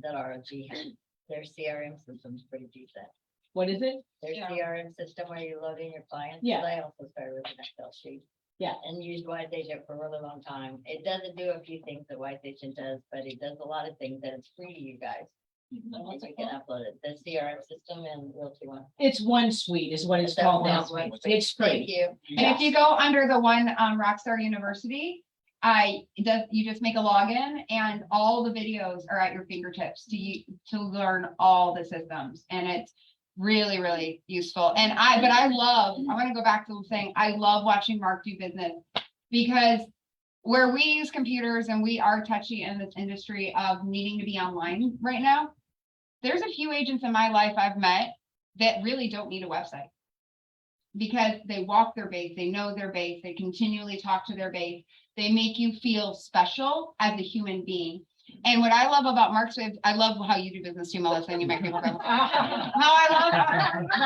that ROG has. Their CRM system's pretty decent. What is it? Their Yeah. CRM system where you load in your clients. Yeah. 'Cause I also started with an Excel sheet. Yeah. And used Wise Agent for a really long time. It doesn't do a few things that Wise Agent does, but it does a lot of things that it's free to you guys. And once you can upload it, the CRM system and Realty One. It's OneSuite is what it's Is that called what now. it's called? It's Thank free. you. And if you go under the one, Rockstar University, you just make a login and all the videos are at your fingertips to learn all the systems. And it's really, really useful. And I want to go back to saying, I love watching Mark do business because where we use computers and we are touchy in this industry of needing to be online right now, there's a few agents in my life I've met that really don't need a website because they walk their base, they know their base, they continually talk to their base. They make you feel special as a human being. And what I love about Mark's Wave, I love how you do business too, Melissa, and you make people go. How I love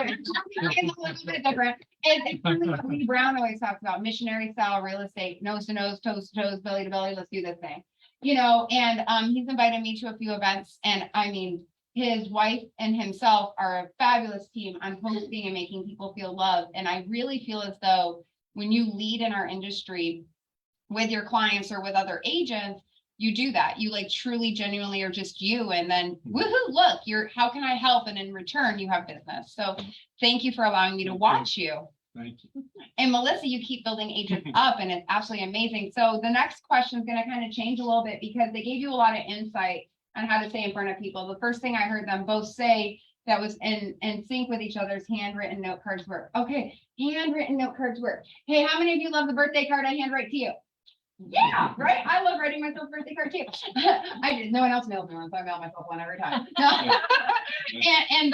it's a little bit different. It's really what Lee Brown always talks about, missionary style real estate, nose to nose, toes to toes, belly to belly, let's do this thing. You know, and he's invited me to a few events, and I mean, his wife and himself are a fabulous team on hosting and making people feel loved. And I really feel as though when you lead in our industry with your clients or with other agents, you do that. You like truly, genuinely are just you. And then woohoo, look, how can I help? And in return, you have business. So thank you for allowing me to watch you. Thank you. And Melissa, you keep building agents up and it's absolutely amazing. So the next question is going to kind of change a little bit because they gave you a lot of insight on how to say in front of people. The first thing I heard them both say that was in sync with each other's handwritten note cards work. Okay, handwritten note cards work. Hey, how many of you love the birthday card I handwrite to you? Yeah, right. I love writing myself a birthday card too. No one else mails me one, so I mail myself one every time. and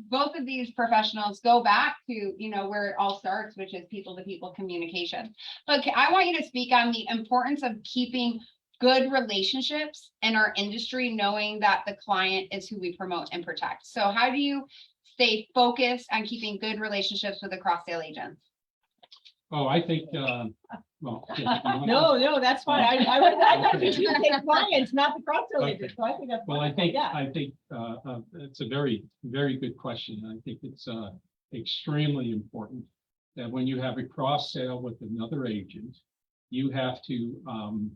both of these professionals go back to, where it all starts, which is people to people communication. But I want you to speak on the importance of keeping good relationships in our industry, knowing that the client is who we promote and protect. So how do you stay focused on keeping good relationships with the cross-sale agents? Oh, I think, well. No, that's fine. I thought you were saying clients, not the cross-sell agent. So I think that's. Well, I fine. think it's a very, very good question. I think it's extremely important that when you have a cross sale with another agent, you have to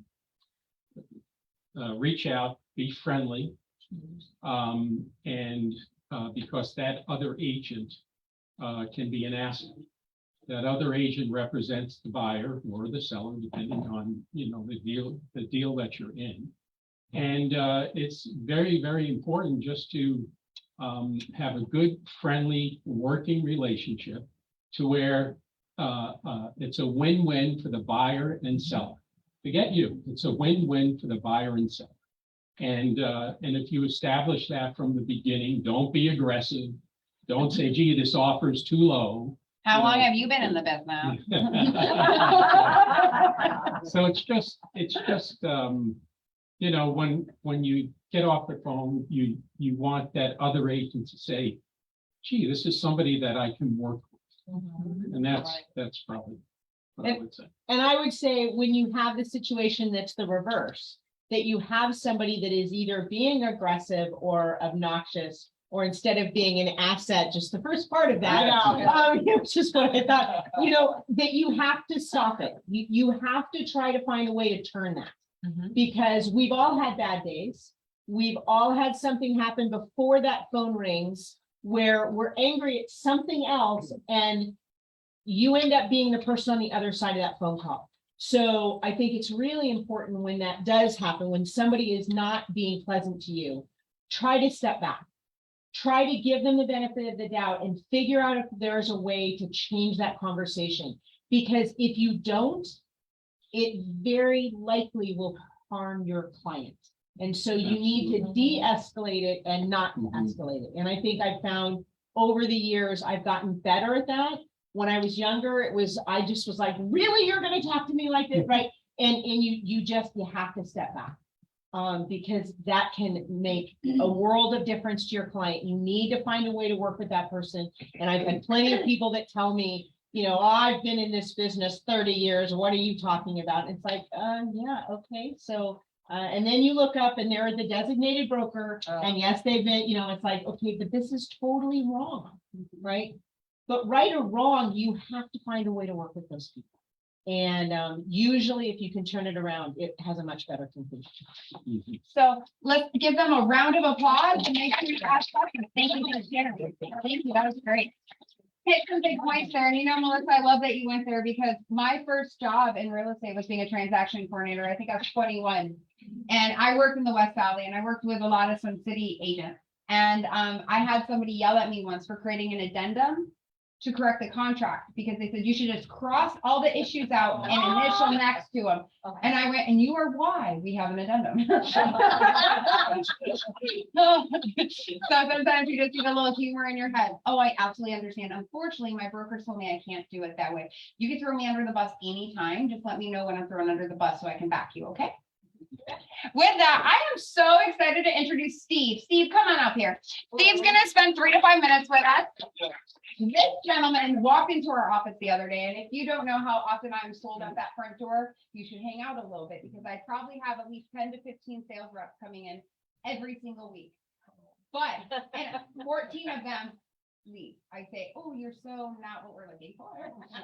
reach out, be friendly, and because that other agent can be an asset. That other agent represents the buyer or the seller, depending on, the deal that you're in. And it's very, very important just to have a good, friendly, working relationship to where it's a win-win for the buyer and seller. Forget you, it's a win-win for the buyer and seller. And if you establish that from the beginning, don't be aggressive. Don't say, gee, this offer is too low. How long have you been in the business? So it's just, when you get off the phone, you want that other agent to say, gee, this is somebody that I can work with. And that's probably what I would say. And I would say when you have the situation that's the reverse, that you have somebody that is either being aggressive or obnoxious or instead of being an asset, just the first part of that. Yeah. It was just what I thought, that you have to stop it. You have to try to find a way to turn that. Because we've all had bad days. We've all had something happen before that phone rings where we're angry at something else and you end up being the person on the other side of that phone call. So I think it's really important when that does happen, when somebody is not being pleasant to you, try to step back. Try to give them the benefit of the doubt and figure out if there's a way to change that conversation. Because if you don't, it very likely will harm your client. And so you need to de-escalate it and not escalate it. And I think I've found over the years, I've gotten better at that. When I was younger, I just was like, really, you're gonna talk to me like this, right? And you have to step back. Because that can make a world of difference to your client. You need to find a way to work with that person. And I've had plenty of people that tell me, I've been in this business 30 years. What are you talking about? And it's like, yeah, okay. So, and then you look up and they're the designated broker. And yes, they've been, it's like, okay, but this is totally wrong, right? But right or wrong, you have to find a way to work with those people. And usually if you can turn it around, it has a much better conclusion. So let's give them a round of applause and make sure you ask questions. Thank you for sharing. Thank you. That was great. Hit some big points there. And Melissa, I love that you went there because my first job in real estate was being a transaction coordinator. I think I was 21. And I worked in the West Valley and I worked with a lot of Sun City agents. And I had somebody yell at me once for creating an addendum to correct the contract because they said you should just cross all the issues out and initial next to them. And I went, and you are why we have an addendum. So sometimes you just get a little humor in your head. Oh, I absolutely understand. Unfortunately, my broker told me I can't do it that way. You can throw me under the bus anytime. Just let me know when I'm thrown under the bus so I can back you, okay? With that, I am so excited to introduce Steve. Steve, come on up here. Steve's going to spend 3 to 5 minutes with us. This gentleman walked into our office the other day, and if you don't know how often I'm sold at that front door, you should hang out a little bit because I probably have at least 10 to 15 sales reps coming in every single week. But and 14 of them leave. I say, oh, you're so not what we're looking for.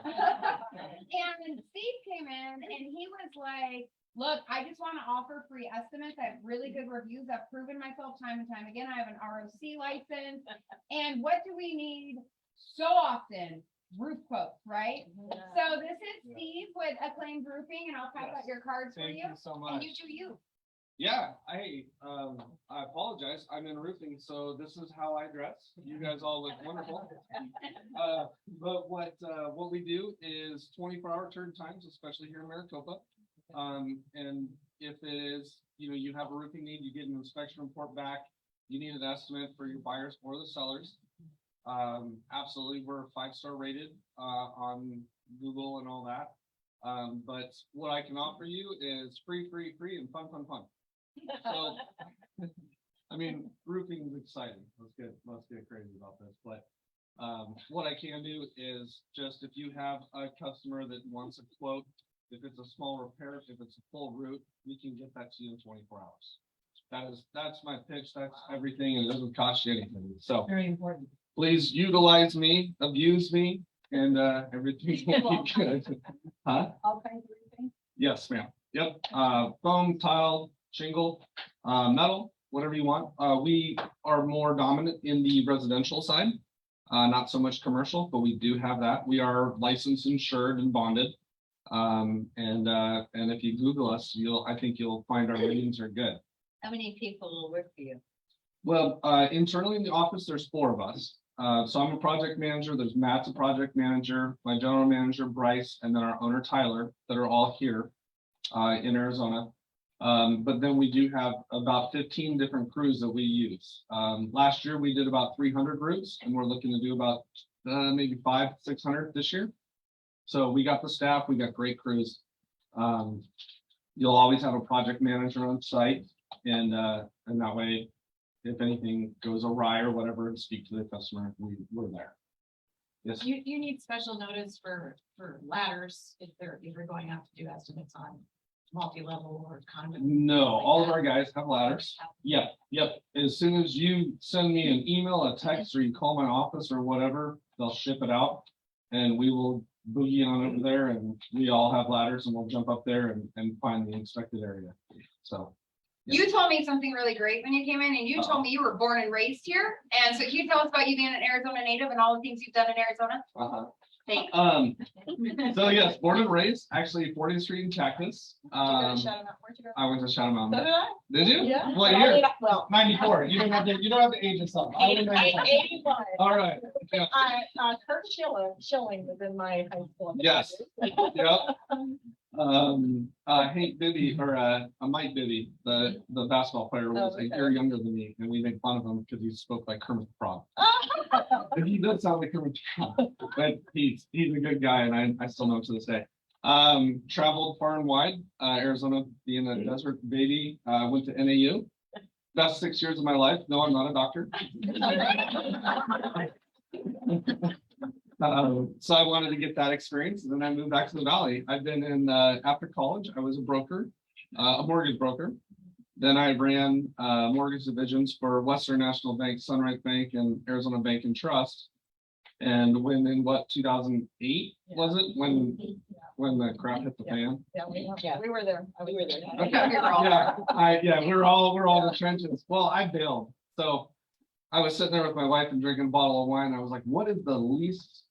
And Steve came in and he was like, look, I just want to offer free estimates. I have really good reviews. I've proven myself time and time again. I have an ROC license. And what do we need so often? Roof quotes, right? So this is Steve with Acclaimed Roofing, and I'll pass out your cards for you. Thank you so much. And you do you. Yeah, I apologize. I'm in roofing, so this is how I dress. You guys all look wonderful. But what we do is 24-hour turn times, especially here in Maricopa. And if it is, you have a roofing need, you get an inspection report back, you need an estimate for your buyers or the sellers. Absolutely, we're 5-star rated on Google and all that. But what I can offer you is free, and fun. So, I mean, roofing is exciting. Let's get crazy about this. But what I can do is just if you have a customer that wants a quote, if it's a small repair, if it's a full roof, we can get that to you in 24 hours. That's my pitch. That's everything, and it doesn't cost you anything. So Very important. please utilize me, abuse me, and everything will be good. Huh? All kinds of things. Yes, ma'am. Yep. Foam, tile, shingle, metal, whatever you want. We are more dominant in the residential side, not so much commercial, but we do have that. We are licensed, insured, and bonded. And if you Google us, I think you'll find our ratings are good. How many people will work for you? Well, internally in the office, there's 4 of us. So I'm a project manager. There's Matt's a project manager, my general manager, Bryce, and then our owner, Tyler, that are all here in Arizona. But then we do have about 15 different crews that we use. Last year, we did about 300 routes, and we're looking to do about maybe 500-600 this year. So we got the staff, we got great crews. You'll always have a project manager on site, and that way, if anything goes awry or whatever, speak to the customer. We're there. Yes. You need special notice for ladders if you're going out to do estimates on multi-level or condo? No, all of our guys have ladders. Yeah, yep. As soon as you send me an email, a text, or you call my office or whatever, they'll ship it out. And we will boogie on over there, and we all have ladders, and we'll jump up there and find the inspected area. So. You told me something really great when you came in, and you told me you were born and raised here. And so can you tell us about you being an Arizona native and all the things you've done in Arizona? Thanks. So yes, born and raised, actually 40th Street in Cactus. Where'd you go? I went to Shadow Mountain. So did I. Did you? Yeah. What But I year? mean, well, 94. You don't have to age yourself. I remember. 81. All right. Yeah. Kurt Schilling was in my high school. Yes. Yep. Hank Bibby or Mike Bibby, the basketball player, was Oh, a okay. year younger than me, and we made fun of him because he spoke like Kermit the Frog. But he does sound like Kermit the Frog, but he's a good guy, and I still know him to this day. Traveled far and wide, Arizona being a desert baby, went to NAU. Best 6 years of my life. No, I'm not a doctor. So I wanted to get that experience, and then I moved back to the Valley. I've been in, after college, I was a broker, a mortgage broker. Then I ran mortgage divisions for Western National Bank, Sunrise Bank, and Arizona Bank and Trust. And when in 2008 was it when the crap hit the fan? Yeah, we were there. We were there. Okay. Yeah, we're all the trenches. Well, I bailed. So I was sitting there with my wife and drinking a bottle of wine. I was like, what is the least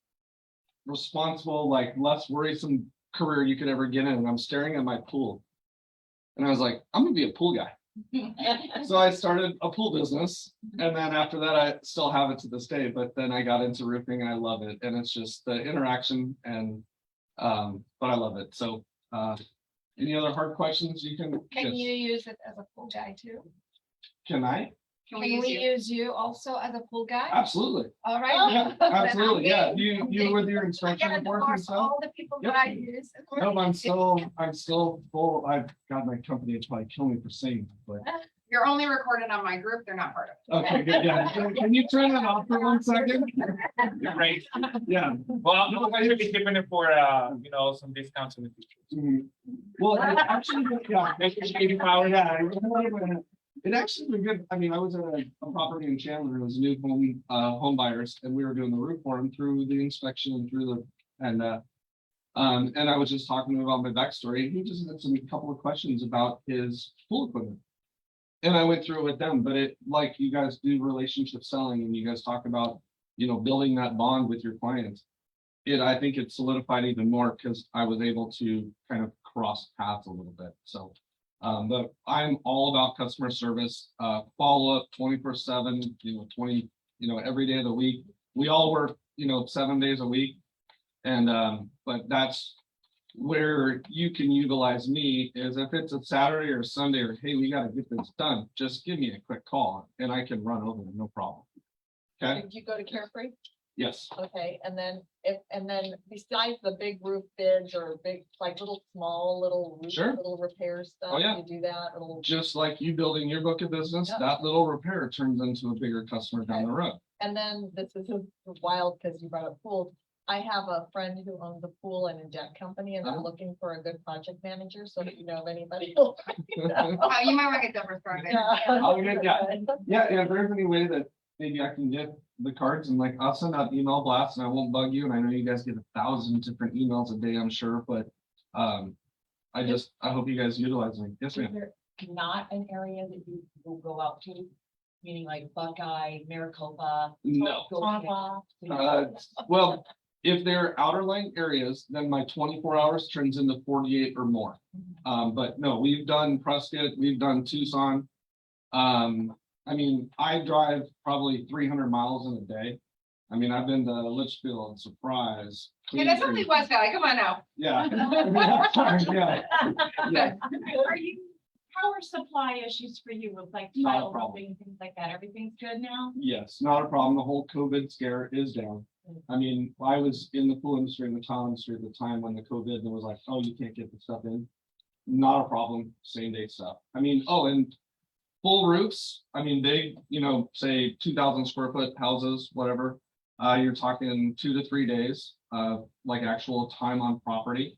responsible, like less worrisome career you could ever get in? And I'm staring at my pool. And I was like, I'm gonna be a pool guy. So I started a pool business. And then after that, I still have it to this day, but then I got into roofing and I love it. And it's just the interaction and but I love it. So any other hard questions you can? Can yes. you use it as a pool guy too? Can I? Can Can we we use you? use you also as a pool guy? Absolutely. All right. Yeah, absolutely. Yeah, you with your I inspection can reports and endorse stuff. all the people that Yep. I use. Nope, I'm still full. I've got my company, it's probably kill me for saying, but You're only recorded on my group. They're not part of okay, good, yeah. Can you turn that off for 1 second? Great. Yeah. Well, no, I should be keeping it for, some discounts in the future. Mhm. Well, it actually, yeah. Maybe power. Yeah, it actually was good. I mean, I was at a property in Chandler. It was new home buyers, and we were doing the roof for them through the inspection and and I was just talking to him about my backstory. He just had a couple of questions about his pool equipment. And I went through it with them, but like you guys do relationship selling and you guys talk about, building that bond with your clients. I think it solidified even more because I was able to kind of cross paths a little bit. So, but I'm all about customer service, follow up 24/7, 20, every day of the week. We all work, 7 days a week. And, but that's where you can utilize me is if it's a Saturday or Sunday or, hey, we got to get this done, just give me a quick call and I can run over it, no problem. Okay. Did you go to Carefree? Yes. Okay, and then besides the big roof bids or big, like little roof, Sure. little repair stuff, Oh, yeah. you do that, little. Just like you building your book of business, Yep. that little repair turns into a bigger customer down the road. And then this is wild because you brought up pools. I have a friend who owns a pool and a jet company and they're Uh-huh. looking for a good project manager. So if you know of anybody. Oh, you might want to get Deborah started. Oh, yeah, if there's any way that maybe I can get the cards and I'll send out email blasts and I won't bug you. And I know you guys get 1,000 different emails a day, I'm sure, but I hope you guys utilize me. Yes, ma'am. Not an area that you will go out to, meaning like Buckeye, Maricopa. No. Tonopah. Well, if they're outer line areas, then my 24 hours turns into 48 or more. But no, we've done Prescott, we've done Tucson. I mean, I drive probably 300 miles in a day. I mean, I've been to Litchfield, Surprise. Yeah, that's only Queen West Valley. Come on now. Yeah. Yeah. How are supply issues for you with like Not a tile problem. roofing, things like that? Everything's good now? Yes, not a problem. The whole COVID scare is down. I mean, I was in the pool industry and the tile industry at the time when the COVID and it was like, oh, you can't get the stuff in. Not a problem, same day stuff. I mean, and full roofs, I mean, big, say 2,000 square foot houses, whatever. You're talking 2 to 3 days, like actual time on property.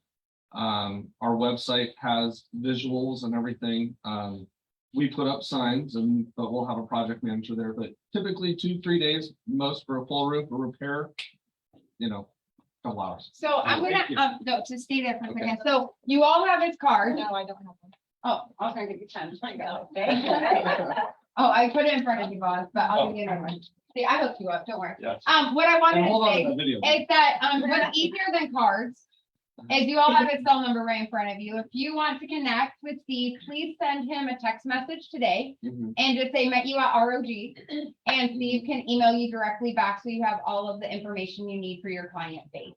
Our website has visuals and everything. We put up signs but we'll have a project manager there, but typically 2-3 days, most for a full roof or repair, couple hours. So I'm Thank you. gonna, no, to stay there for a Okay. second. So you all have his card. No, I don't have one. Oh, I'll try to get your pen. Thank you. Oh, I put it in front of you, boss, but I'll give you another one. See, I hooked you up, don't worry. Yes. What I wanted And hold to on say to the video. is that, what's easier than cards is you all have his cell number right in front of you. If you want to connect with Steve, please send him a text message today Mhm. and just say met you at ROG, and Steve can email you directly back so you have all of the information you need for your client base.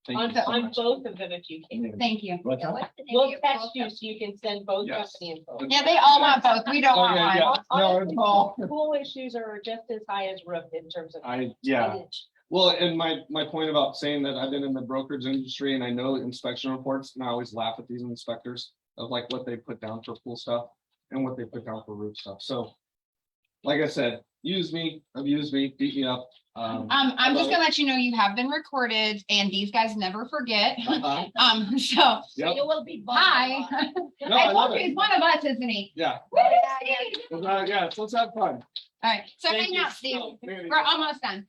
Thank On, you so on much. both of them if you can. Thank you. What's Yeah, that? what's the name of We'll your text book? you so you can send both Yes. company info. Yeah, they all want both. We don't want Okay, one. yeah. No, Honestly, it's all. Pool issues are just as high as roof in terms of. Yeah. tonnage. Well, and my point about saying that I've been in the brokerage industry and I know inspection reports, and I always laugh at these inspectors of like what they put down for pool stuff and what they put down for roof stuff. So, like I said, use me, abuse me, beat me up. I'm just gonna let you know you have been recorded and these guys never forget. Uh-huh. So, Yep. You will be. hi. No, I I love told you it. he's one of us, isn't he? Yeah. Woo! Yeah, so let's have fun. All right, so Thank hang you. out, Steve. There you We're go. almost done.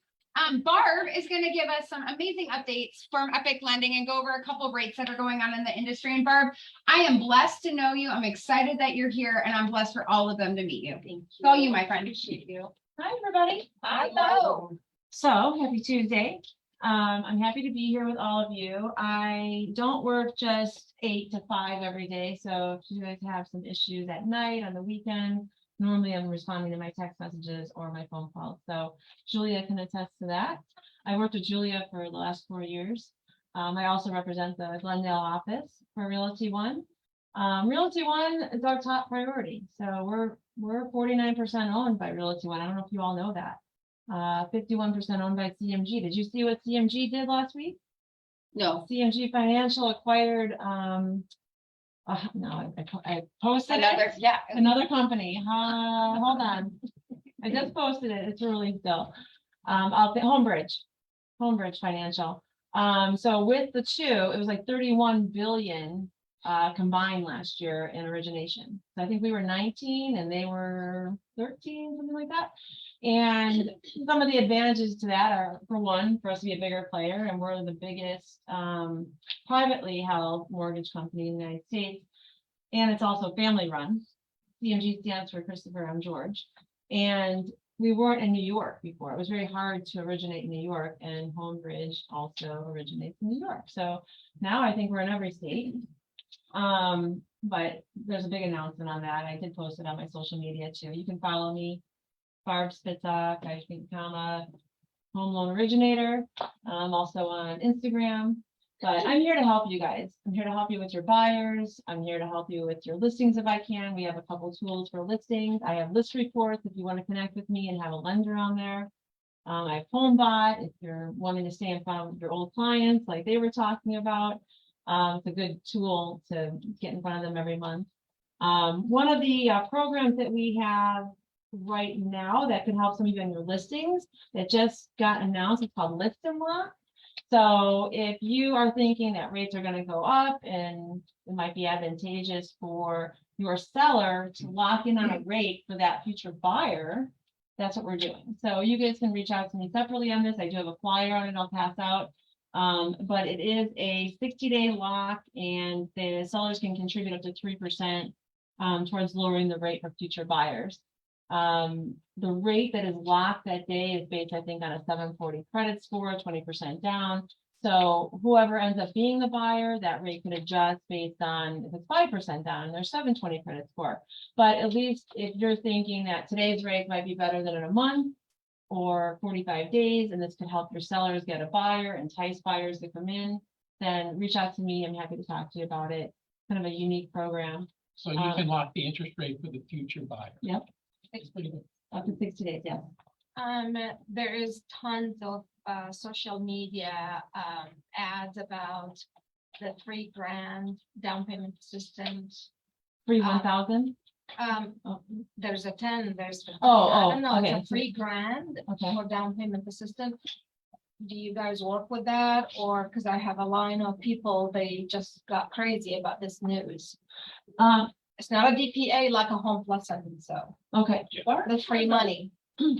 Barb is gonna give us some amazing updates from Epic Lending and go over a couple of rates that are going on in the industry. And Barb, I am blessed to know you. I'm excited that you're here and I'm blessed for all of them to meet you. Thank It's all you, you. my friend. Appreciate you. Hi, everybody. Hi, Hello. So, happy Tuesday. I'm happy to be here with all of you. I don't work just 8 to 5 every day. So if you guys have some issues at night, on the weekend, normally I'm responding to my text messages or my phone calls. So Julia can attest to that. I worked with Julia for the last 4 years. I also represent the Glendale office for Realty One. Realty One is our top priority. So we're 49% owned by Realty One. I don't know if you all know that. 51% owned by CMG. Did you see what CMG did last week? No. CMG Financial acquired, no, I posted it. Yeah. Another company. Hold on. I just posted it. It's released still. Homebridge Financial. So with the two, it was like 31 billion combined last year in origination. So I think we were 19 and they were 13, something like that. And some of the advantages to that are, for one, for us to be a bigger player, and we're the biggest privately held mortgage company in the United States. And it's also family run. CMG stands for Christopher M. George. And we weren't in New York before. It was very hard to originate in New York, and Homebridge also originates in New York. So now I think we're in every state. But there's a big announcement on that. I did post it on my social media too. You can follow me, Barb Spitzak. I think I'm a home loan originator. I'm also on Instagram. But I'm here to help you guys. I'm here to help you with your buyers. I'm here to help you with your listings if I can. We have a couple tools for listings. I have list reports if you want to connect with me and have a lender on there. I have HomeBot if you're wanting to stay in front of your old clients like they were talking about. It's a good tool to get in front of them every month. One of the programs that we have right now that could help some of you on your listings that just got announced, it's called List and Lock. So if you are thinking that rates are going to go up and it might be advantageous for your seller to lock in on a rate for that future buyer, that's what we're doing. So you guys can reach out to me separately on this. I do have a flyer on it I'll pass out. But it is a 60-day lock and the sellers can contribute up to 3% towards lowering the rate for future buyers. The rate that is locked that day is based, I think, on a 740 credit score, 20% down. So whoever ends up being the buyer, that rate could adjust based on if it's 5% down and their 720 credit score. But at least if you're thinking that today's rate might be better than in a month or 45 days, and this could help your sellers get a buyer, entice buyers to come in, then reach out to me. I'm happy to talk to you about it. Kind of a unique program. So you can lock the interest rate for the future buyer. Yep. It's pretty good. Up to 60 days, yeah. There is tons of social media ads about the $3,000 down payment assistance. Free 1,000. Oh, There's a 10, there's. Oh, I don't know, okay. it's a $3,000 okay. for down payment assistance. do you guys work with that? Or, because I have a line of people, they just got crazy about this news. It's not a DPA like a Home Plus, I think so. Okay, The free money.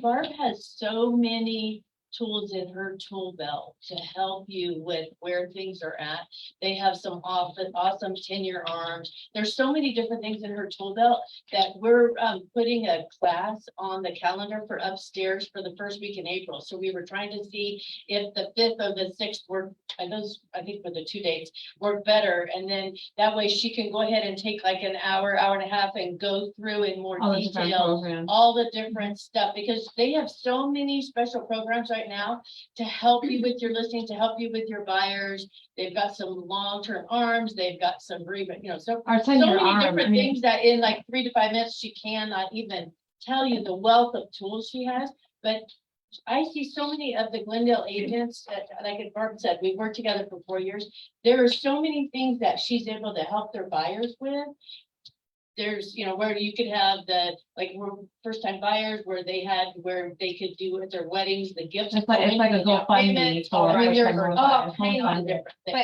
Barb has so many tools in her tool belt to help you with where things are at. They have some awesome 10-year arms. There's so many different things in her tool belt that we're putting a class on the calendar for upstairs for the first week in April. So we were trying to see if the 5th or the 6th were, and those, I think for the 2 dates, work better. And then that way she can go ahead and take like an hour, hour and a half and go through in more all the different detail programs. all the different stuff, because they have so many special programs right now to help you with your listing, to help you with your buyers. They've got some long-term arms, they've got some, so Our so 10-year many arm, I different mean, things that in like 3 to 5 minutes, she cannot even tell you the wealth of tools she has. But I see so many of the Glendale agents, like Barb said, we've worked together for 4 years. There are so many things that she's able to help their buyers with. There's, where you could have the, like, first time buyers where they could do at their weddings, the gifts. It's like a GoFundMe for I mean, first there's time all buyers, home kinds of funding. different things.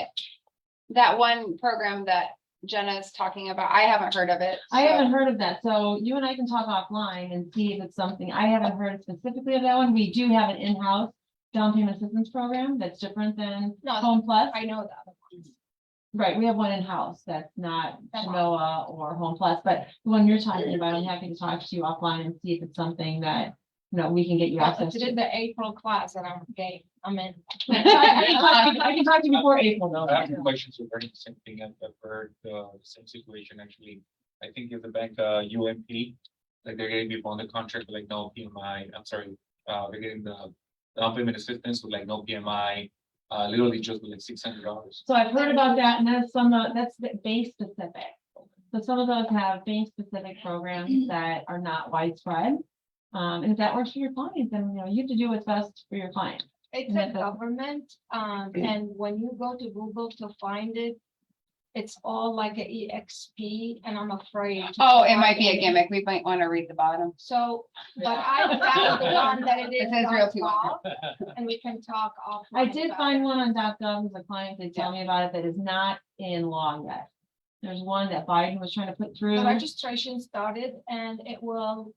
But that one program that Jenna's talking about, I haven't heard of it. I so- haven't heard of that, so you and I can talk offline and see if it's something, I haven't heard specifically of that one. We do have an in-house down payment assistance program that's different than No, Home Plus. I know that. Right, we have one in-house that's not Genoa or Home Plus, but the one you're talking about, I'm happy to talk to you offline and see if it's something that, we can get you access If to. it is the April class and I'm game, I'm in. I can talk to you before April though. I have some questions regarding the same thing. I've heard the same situation actually. I think if the bank, UMP, like they're getting people on the contract with like no PMI, I'm sorry, they're getting the down payment assistance with like no PMI, literally just with like $600. So I've heard about that, and that's that's bank specific. So some of those have bank specific programs that are not widespread. And if that works for your client, then, you have to do what's best for your client. It's a government, and when you go to Google to find it, it's all like a EXP, and I'm afraid. to Oh, it find might be a it. gimmick. We might want to read the bottom. So, but I found the one that it is. It says Realty .gov, and we can talk off. I did find one on .gov as a client, they tell me about it, that is not in law yet. There's one that Biden was trying to put through. The registration started, and it will,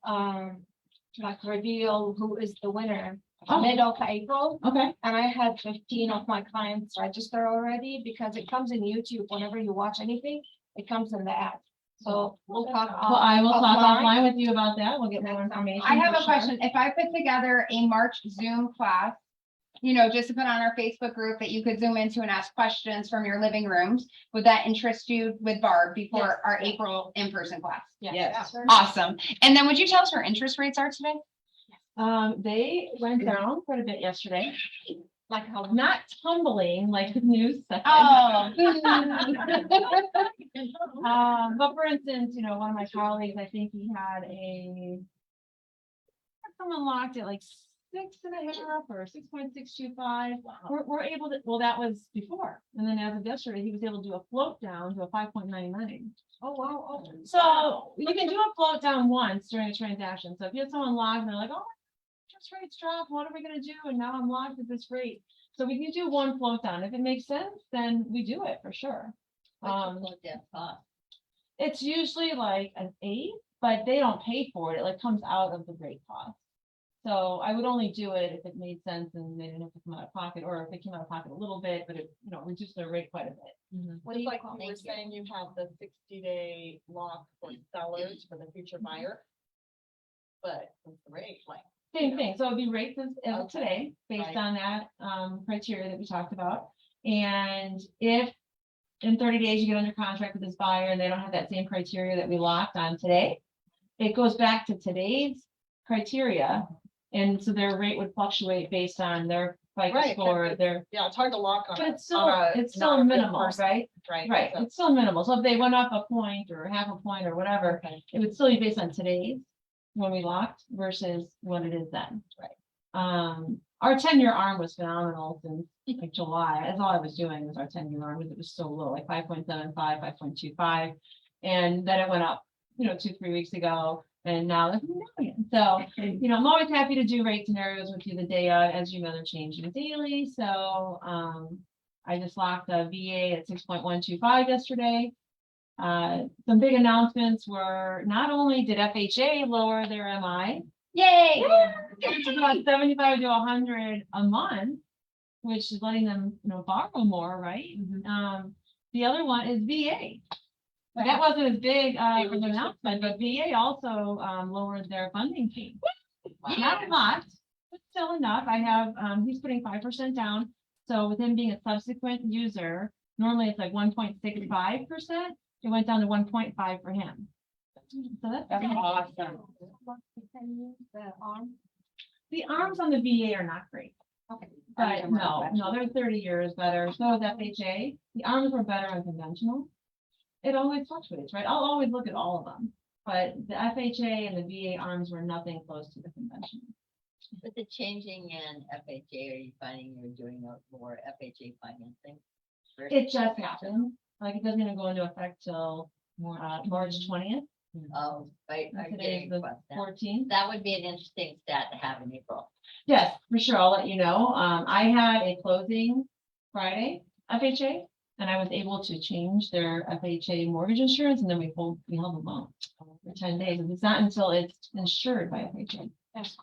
like reveal who is the winner Oh. mid of April. Okay, And I had 15 of my clients register already, because it comes in YouTube. Whenever you watch anything, it comes in the ad. So we'll talk. well, I will talk offline. offline with you about that, we'll get more information. I have for a sure. question. If I put together a March Zoom class, just to put on our Facebook group that you could Zoom into and ask questions from your living rooms, would that interest you with Barb before our April in-person class? Yes. Awesome. And then would you tell us what interest rates are today? They went down quite a bit yesterday, Like how. not tumbling like the news said. Oh. But for instance, one of my colleagues, I think he had someone locked at like 6.5 or 6.625. We're able to, well, that was before. And then as of yesterday, he was able to do a float down to a 5.99. Oh, wow. Oh. So you can do a float down once during a transaction. So if you have someone logged and they're like, oh, interest rates dropped, what are we gonna do? And now I'm locked at this rate. So we can do one float down. If it makes sense, then we do it for sure. It's usually like an 8, but they don't pay for it. It like comes out of the rate cost. So I would only do it if it made sense and they didn't have to come out of pocket, or if they came out of pocket a little bit, but it, reduced their rate quite a bit. What do Just you like call you were it? saying, you have the 60-day lock for sellers for the future buyer. But what's the rate like? Same thing. So it'd be rates as of Okay. today, based Right. on that criteria that we talked about. And if in 30 days you get under contract with this buyer and they don't have that same criteria that we locked on today, it goes back to today's criteria. And so their rate would fluctuate based on their FICO Right, score, but their, Yeah, it's hard to lock on. but a- it's still, on a it's still not a good minimal, person, right? Right. Right, so- it's still minimal. So if they went up a point or half a point or whatever, Okay. it would still be based on today's when we locked versus what it is then. Right. Our 10-year arm was phenomenal since like July. That's all I was doing was our 10-year arm, because it was so low, like 5.75, 5.25. And then it went up, 2-3 weeks ago, and now it's a million. So, you know, I'm always happy to do rate scenarios with you the day of, as you know, they're changing daily, so, I just locked a VA at 6.125 yesterday. Some big announcements were, not only did FHA lower their MI, Yay! it's about 75 to 100 a month, which is letting them, you know, borrow more, right? The other one is VA. That wasn't as big of an announcement, but VA also lowered their funding fee. Not a lot, but still enough. I have, he's putting 5% down. So with him being a subsequent user, normally it's like 1.65%. It went down to 1.5 for him. So that's Awesome. The arm. The arms on the VA are not great. Okay. But no, they're 30 years better. So is FHA. The arms were better on conventional. It always fluctuates, right? I'll always look at all of them. But the FHA and the VA arms were nothing close to the conventional. With the changing in FHA, are you finding you're doing more FHA financing? It just happened. Like it doesn't even go into effect till March 20th. Oh, right, I'm Today getting is the requests now. 14th. That would be an interesting stat to have in April. Yes, for sure. I'll let you know. I had a closing Friday, FHA, and I was able to change their FHA mortgage insurance, and then we held the loan for 10 days. And it's not until it's insured by FHA.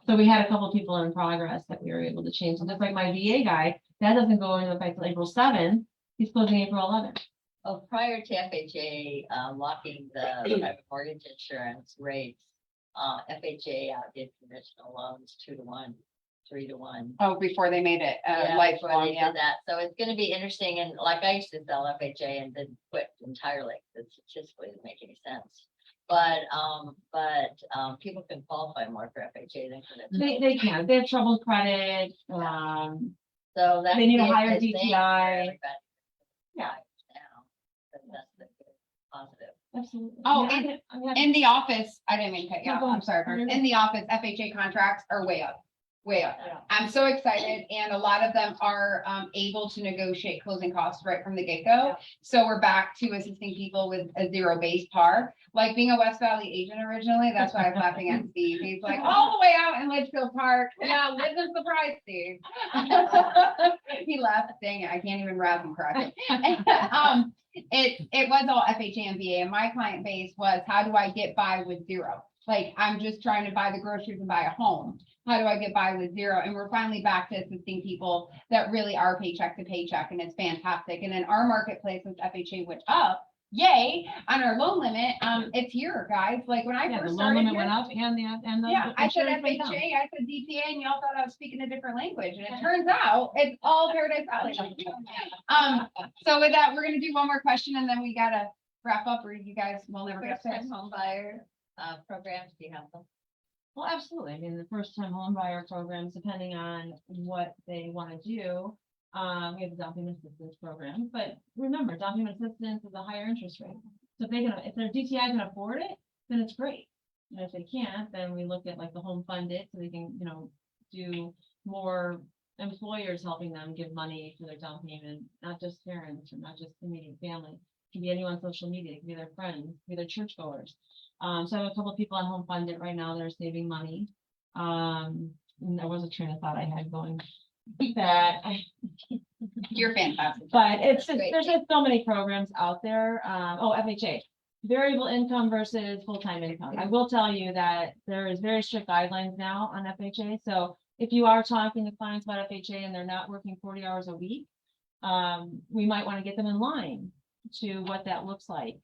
So we had a couple people in progress that we were able to change. And just like my VA guy, that doesn't go into effect till April 7th. He's closing April 11th. Oh, prior to FHA locking the private mortgage insurance rates, FHA outdid conventional loans 2-to-1, 3-to-1. Oh, before they made it Yeah, before lifelong, they yeah. did that. So it's gonna be interesting, and like I used to sell FHA and then quit entirely. It statistically doesn't make any sense. But people can qualify more for FHA than conventional. They can. They have troubled credit. So that's. They need a the higher thing for DTI. everybody. Yeah. Now, that's the good positive. Absolutely. Oh, Yeah, I'm happy. In the office, I didn't mean to cut you No, off, go I'm ahead. sorry, No, Bert. you're In the office, FHA contracts are way up, way up. Yeah. I'm so excited, and a lot of them are able to negotiate closing costs right from the get-go. So we're back to assisting people with a zero base par. Like being a West Valley agent originally, that's why I was laughing at Steve. He's like, all the way out in Litchfield Park. Yeah, live the surprise, Steve. He laughed, dang it, I can't even wrap him correctly. It was all FHA and VA, and my client base was, how do I get by with zero? Like, I'm just trying to buy the groceries and buy a home. How do I get by with zero? And we're finally back to assisting people that really are paycheck to paycheck, and it's fantastic. And then our marketplace with FHA went up, yay, on our loan limit. It's here, guys. Like when I Yeah, the first loan started limit here. went up and the. Yeah, I said insurance went down. FHA, I said DPA, and y'all thought I was speaking a different language, and it turns out it's all Paradise Valley. So with that, we're gonna do one more question, and then we gotta wrap up, or you guys will never get First time pissed. home buyer programs, do you have them? Well, absolutely. I mean, the first time home buyer programs, depending on what they want to do. We have the down payment assistance program, but remember, down payment assistance is a higher interest rate. So if their DTI can afford it, then it's great. And if they can't, then we look at like the home fund it, so they can, you know, do more employers helping them give money for their down payment, not just parents or not just immediate family. It can be anyone on social media, it can be their friends, it can be their churchgoers. So I have a couple of people on home fund it right now that are saving money. And there was a train of thought I had going that You're fantastic. but it's That's great. there's just so many programs out there. FHA, variable income versus full-time income. I will tell you that there is very strict guidelines now on FHA. So if you are talking to clients about FHA and they're not working 40 hours a week, we might want to get them in line to what that looks like.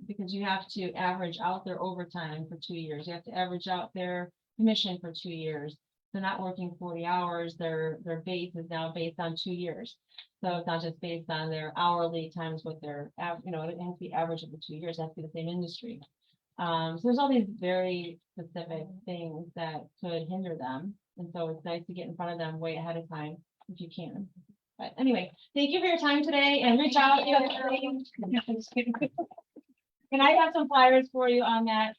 Because you have to average out their overtime for 2 years. You have to average out their commission for 2 years. They're not working 40 hours. Their base is now based on 2 years. So it's not just based on their hourly times what their, it has to be average of the 2 years. It has to be the same industry. So there's all these very specific things that could hinder them. And so it's nice to get in front of them way ahead of time if you can. But anyway, thank you for your time today and reach out. And I have some flyers for you on that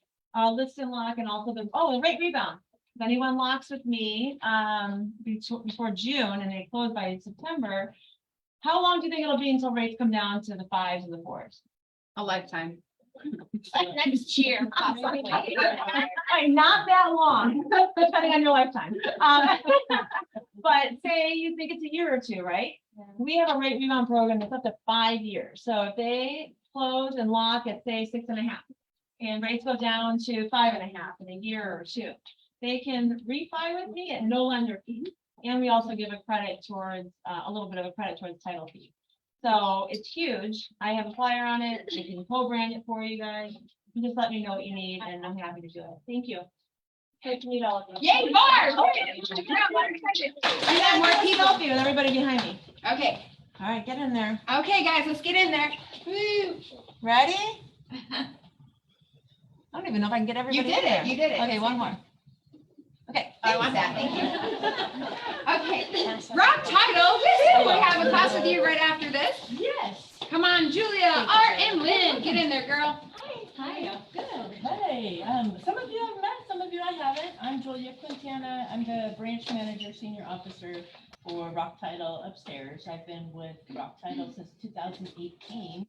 list and lock and also the rate rebound. If anyone locks with me before June and they close by September, how long do you think it'll be until rates come down to the 5s and the 4s? A lifetime. Next year, possibly. Not that long, depending on your lifetime. But say you think it's a year or two, right? We have a rate rebound program that's up to 5 years. So if they close and lock at say 6.5, and rates go down to 5.5 in a year or two, they can refi with me at no lender fee. And we also give a credit towards, a little bit of a credit towards title fee. So it's huge. I have a flyer on it. I can co-brand it for you guys. You just let me know what you need and I'm happy to do it. Thank you. Great to meet all of you. Yay, Barb! I got more people help you with everybody behind me. Okay, All right, get in there. okay, guys, let's get in there. Woo. Ready? I don't even know if I can get everybody. You did in there. it, you did it. Okay, one more. Okay. I want that, thank you. Okay, Rock Title, we have a class with you right after this. Yes. Come on, Julia, Art, and Lynn, get in there, girl. Hi, good. Hey, some of you I've met, some of you I haven't. I'm Julia Quintana. I'm the branch manager, senior officer for Rock Title upstairs. I've been with Rock Title since 2018.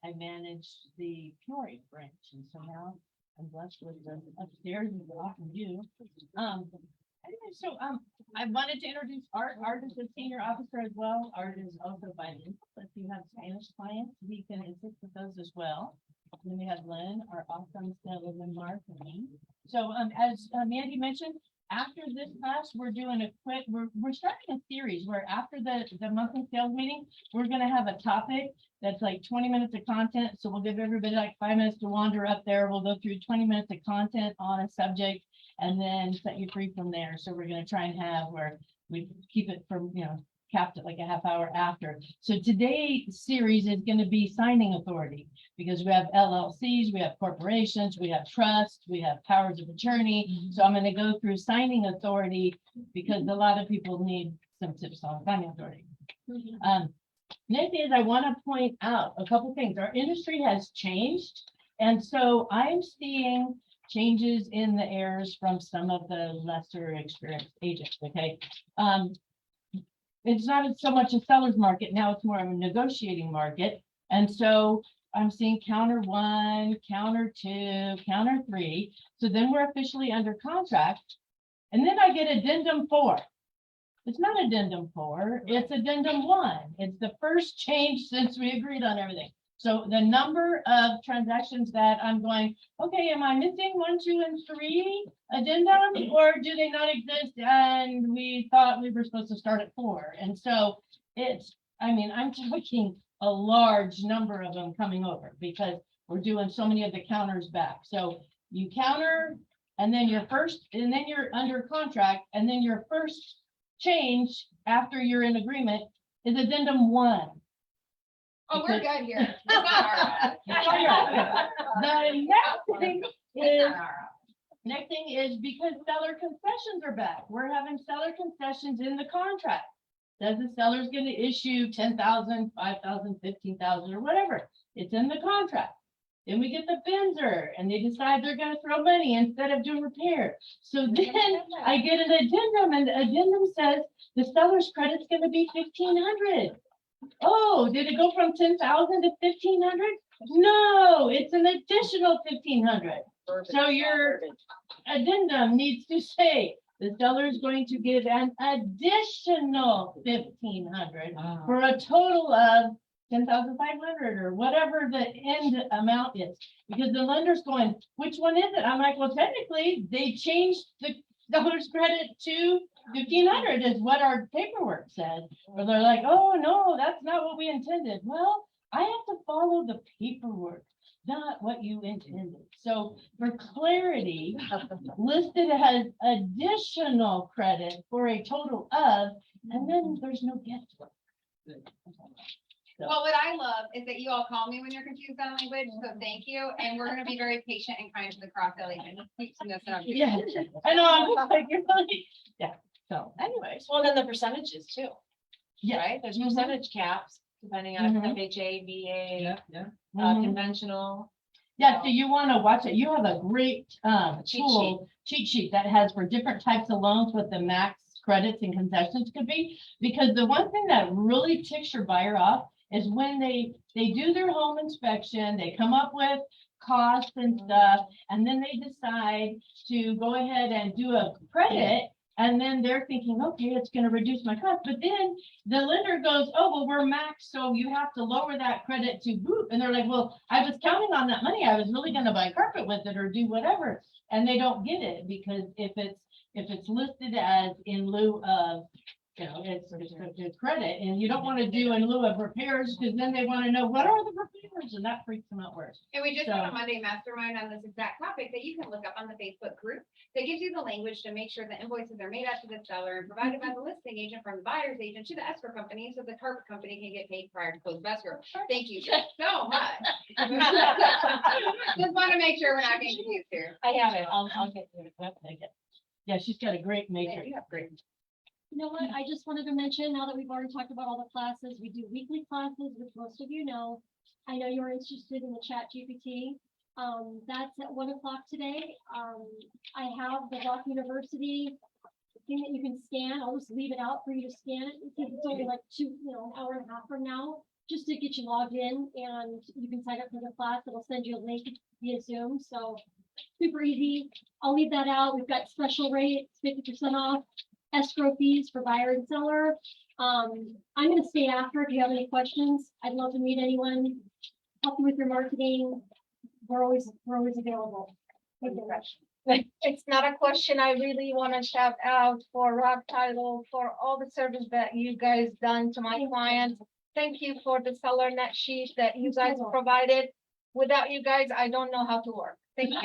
I managed the Peoria branch, and so now I'm blessed with the upstairs and often you. Anyway, so I wanted to introduce Art. Art is the senior officer as well. Art is also bilingual. If you have Spanish clients, we can assist with those as well. Then we have Lynn, our awesome Lynn marketing. So as Mandy mentioned, after this class, we're doing we're starting a series where after the monthly sales meeting, we're gonna have a topic that's like 20 minutes of content. So we'll give everybody like 5 minutes to wander up there. We'll go through 20 minutes of content on a subject and then set you free from there. So we're gonna try and have where we keep it from, capped at like a half hour after. So today's series is going to be signing authority because we have LLCs, we have corporations, we have trusts, we have powers of attorney. So I'm going to go through signing authority because a lot of people need some tips on signing authority. Next thing is I want to point out a couple things. Our industry has changed. And so I'm seeing changes in the airs from some of the lesser experienced agents, okay? It's not so much a seller's market. Now it's more of a negotiating market. And so I'm seeing counter 1, counter 2, counter 3. So then we're officially under contract. And then I get addendum 4. It's not addendum 4, it's addendum 1. It's the first change since we agreed on everything. So the number of transactions that I'm going, okay, am I missing 1, 2, and 3 addendums, or do they not exist? And we thought we were supposed to start at 4. And so I'm talking a large number of them coming over because we're doing so many of the counters back. So you counter, and then you're under contract, and then your first change after you're in agreement is addendum 1. Oh, we're good here. It's not our- The next thing is because seller concessions are back. We're having seller concessions in the contract. Says the seller's going to issue 10,000, 5,000, 15,000, or whatever. It's in the contract. Then we get the Benzer and they decide they're going to throw money instead of doing repair. So then I get an addendum and the addendum says the seller's credit's going to be 1,500. Oh, did it go from 10,000 to 1,500? No, it's an additional 1,500. So your addendum needs to say the seller is going to give an additional 1,500 for a total of 10,500 or whatever the end amount is. Because the lender's going, which one is it? I'm like, well, technically they changed the seller's credit to 1,500 is what our paperwork said. Or they're like, oh, no, that's not what we intended. Well, I have to follow the paperwork, not what you intended. So for clarity, listed as additional credit for a total of, and then there's no guesswork. Well, what I love is that you all call me when you're confused on language, so thank you. And we're gonna be very patient and kind to the cross-selling. Yeah, I know, I'm like, you're really, yeah, so anyways. Well, then the percentages too, Yeah. right? There's Mhm. percentage caps depending on Mhm. FHA, VA, Mhm. conventional. Yeah, so you want to watch it. You have a great Cheat cheat sheet that has for different types of loans what the max credits and concessions could be. Because the one thing that really ticks your buyer off is when they They do their home inspection, they come up with costs and stuff, and then they decide to go ahead and do a credit. And then they're thinking, okay, it's gonna reduce my cost, but then the lender goes, oh, well, we're max, so you have to lower that credit to boot. And they're like, well, I was counting on that money, I was really gonna buy carpet with it or do whatever. And they don't get it, because if it's listed as in lieu of, you know, it's credit, and you don't wanna do in lieu of repairs, because then they wanna know, what are the repairs? And that freaks them out worse. And we just had a So- Monday mastermind on this exact topic that you can look up on the Facebook group. That gives you the language to make sure the invoices are made out to the seller and provided by the listing agent from the buyer's agent to the escrow company, so the carpet company can get paid prior to close of escrow. Thank you so much. Just want to make sure we're not getting confused here. I have it, I'll get you it. Yeah, she's got a great Yeah, matrix. you have great. You know what, I just wanted to mention, now that we've already talked about all the classes, we do weekly classes, which most of you know. I know you're interested in the Chat GPT. That's at 1 o'clock today. I have the Rock University thing that you can scan. I'll just leave it out for you to scan it, because it's only like an hour and a half from now, just to get you logged in, and you can sign up for the class. It'll send you a link via Zoom, so super easy. I'll leave that out. We've got special rates, 50% off, escrow fees for buyer and seller. I'm gonna stay after if you have any questions. I'd love to meet anyone, help you with your marketing. We're always available. Thank you. It's not a question. I really want to shout out for Rock Title for all the service that you guys done to my clients. Thank you for the seller net sheet that you guys provided. Without you guys, I don't know how to work. Thank you.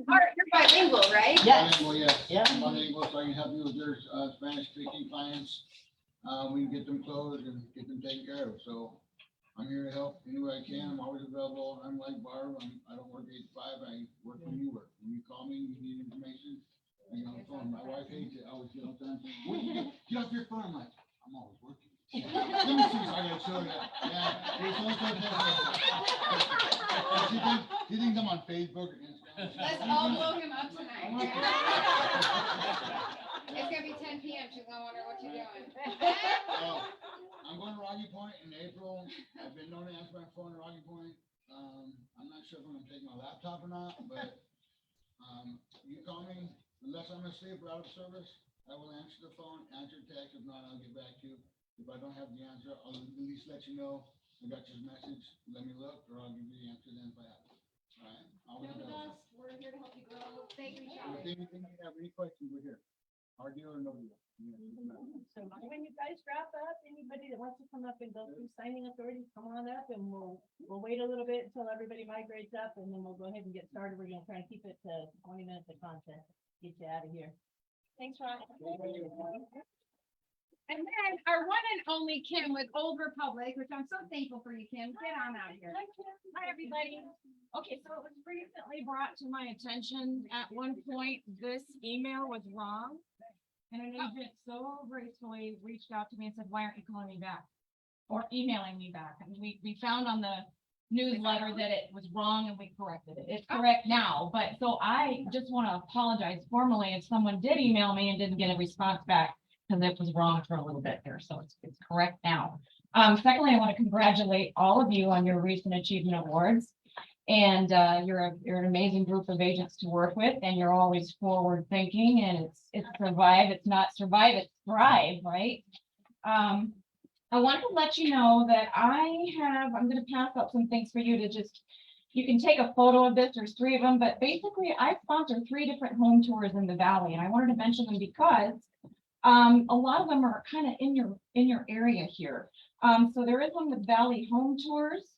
Art, you're bilingual, right? Bilingual, yes. Yeah. Bilingual, so I can help you with your Spanish speaking clients. We can get them closed and get them taken care of, so I'm here to help any way I can. I'm always available. I'm like Barb, I don't work 8 to 5, I work when you work. When you call me, you need information, I get on the phone. My wife hates it, I always get on the phone, what do you do? Get off your phone, I'm like, I'm always working. Let me see, so I gotta show you. Yeah. It's She thinks I'm on Facebook or Instagram. Let's all blow him up tonight. It's gonna be 10 PM. She's gonna wonder what you're doing. I'm going to Rocky Point in April. I've been known to answer my phone at Rocky Point. I'm not sure if I'm gonna take my laptop or not, but you call me, unless I'm asleep or out of service, I will answer the phone, answer text. If not, I'll get back to you. If I don't have the answer, I'll at least let you know I got your message. Let me look, or I'll give you the answer then if I have it. All right? Always Know available. us, we're here to help you grow. Thank you, If Charlie. anything, you have any questions, we're here. Our deal or no deal. So when you guys wrap up, anybody that wants to come up and go through signing authorities, come on up, and we'll wait a little bit until everybody migrates up, and then we'll go ahead and get started. We're gonna try and keep it to 20 minutes of content, get you out of here. Thanks, Ron. And then our one and only Kim with Old Republic, which I'm so thankful for you, Kim. Get on out here. Hi, everybody. Okay, so it was recently brought to my attention, at one point, this email was wrong. And an agent so gracefully reached out to me and said, why aren't you calling me back? Or emailing me back? And we found on the newsletter that it was wrong and we corrected it. It's correct now, but so I just want to apologize formally if someone did email me and didn't get a response back, because it was wrong for a little bit there, so it's correct now. Secondly, I want to congratulate all of you on your recent achievement awards. And you're an amazing group of agents to work with, and you're always forward thinking, and it's survive, it's not survive, it's thrive, right? I want to let you know that I'm going to pass out some things for you to just, you can take a photo of this, there's 3 of them, but basically I sponsored 3 different home tours in the Valley, and I wanted to mention them because a lot of them are kind of in your area here. So there is one with Valley Home Tours.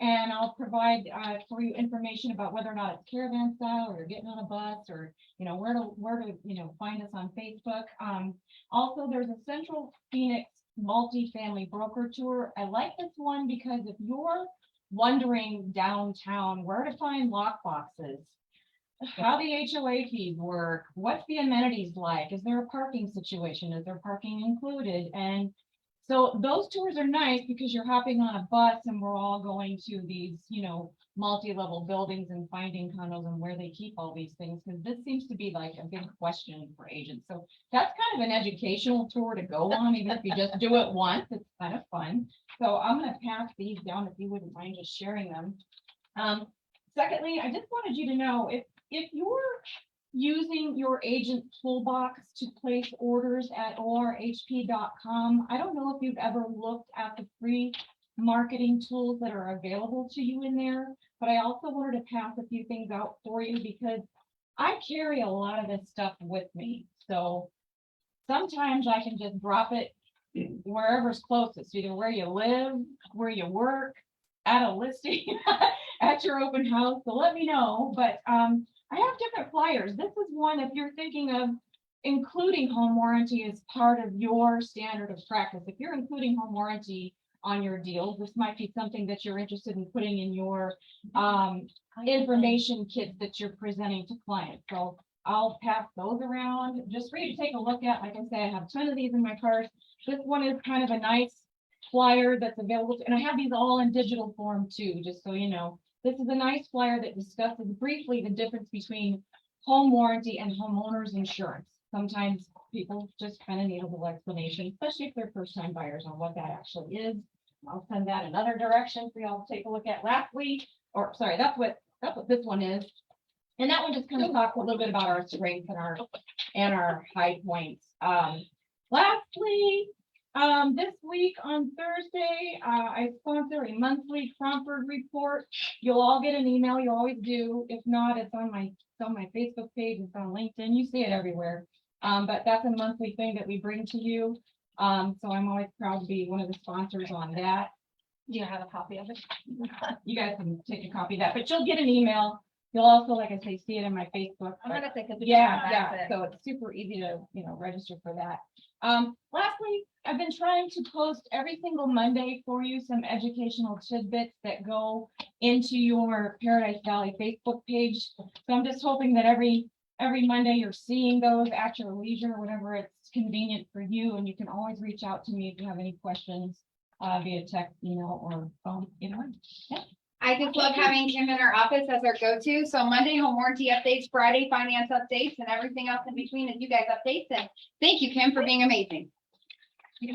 And I'll provide for you information about whether or not it's caravan style, or you're getting on a bus, or where to find us on Facebook. Also, there's a Central Phoenix multifamily broker tour. I like this one because if you're wondering downtown where to find lock boxes, how the HOA fees work, what's the amenities like, is there a parking situation, is there parking included, and so those tours are nice because you're hopping on a bus and we're all going to these, multi-level buildings and finding condos and where they keep all these things, because this seems to be like a big question for agents. So that's kind of an educational tour to go on, even if you just do it once, it's kind of fun. So I'm gonna pass these down if you wouldn't mind just sharing them. Secondly, I just wanted you to know, if you're using your agent toolbox to place orders at orhp.com, I don't know if you've ever looked at the free marketing tools that are available to you in there, but I also wanted to pass a few things out for you because I carry a lot of this stuff with me. So sometimes I can just drop it wherever's closest, either where you live, where you work, at a listing, at your open house. So let me know. But I have different flyers. This is one, if you're thinking of including home warranty as part of your standard of practice. If you're including home warranty on your deals, this might be something that you're interested in putting in your information kits that you're presenting to clients. So I'll pass those around just for you to take a look at. Like I say, I have a ton of these in my purse. This one is kind of a nice flyer that's available, and I have these all in digital form too, just so you know. This is a nice flyer that discusses briefly the difference between home warranty and homeowners insurance. Sometimes people just kind of need a little explanation, especially if they're first-time buyers, on what that actually is. I'll send that another direction for y'all to take a look at. Lastly, or sorry, that's what this one is. And that one just kind of talks a little bit about our strengths and our high points. Lastly, this week on Thursday, I sponsor a monthly Cromford report. You'll all get an email. You always do. If not, it's on my Facebook page. It's on LinkedIn. You see it everywhere. But that's a monthly thing that we bring to you. So I'm always proud to be one of the sponsors on that. Do you have a copy of it? You guys can take a copy of that, but you'll get an email. You'll also, like I say, see it in my Facebook. I'm gonna take a picture. Yeah. So it's super easy to, register for that. Lastly, I've been trying to post every single Monday for you some educational tidbits that go into your Paradise Valley Facebook page. So I'm just hoping that every Monday you're seeing those at your leisure, whenever it's convenient for you, and you can always reach out to me if you have any questions via text, email, or phone. Yeah. I just love having Kim in our office as our go-to. So Monday, home warranty updates, Friday, finance updates, and everything else in between as you guys updates. And thank you, Kim, for being amazing. Yay!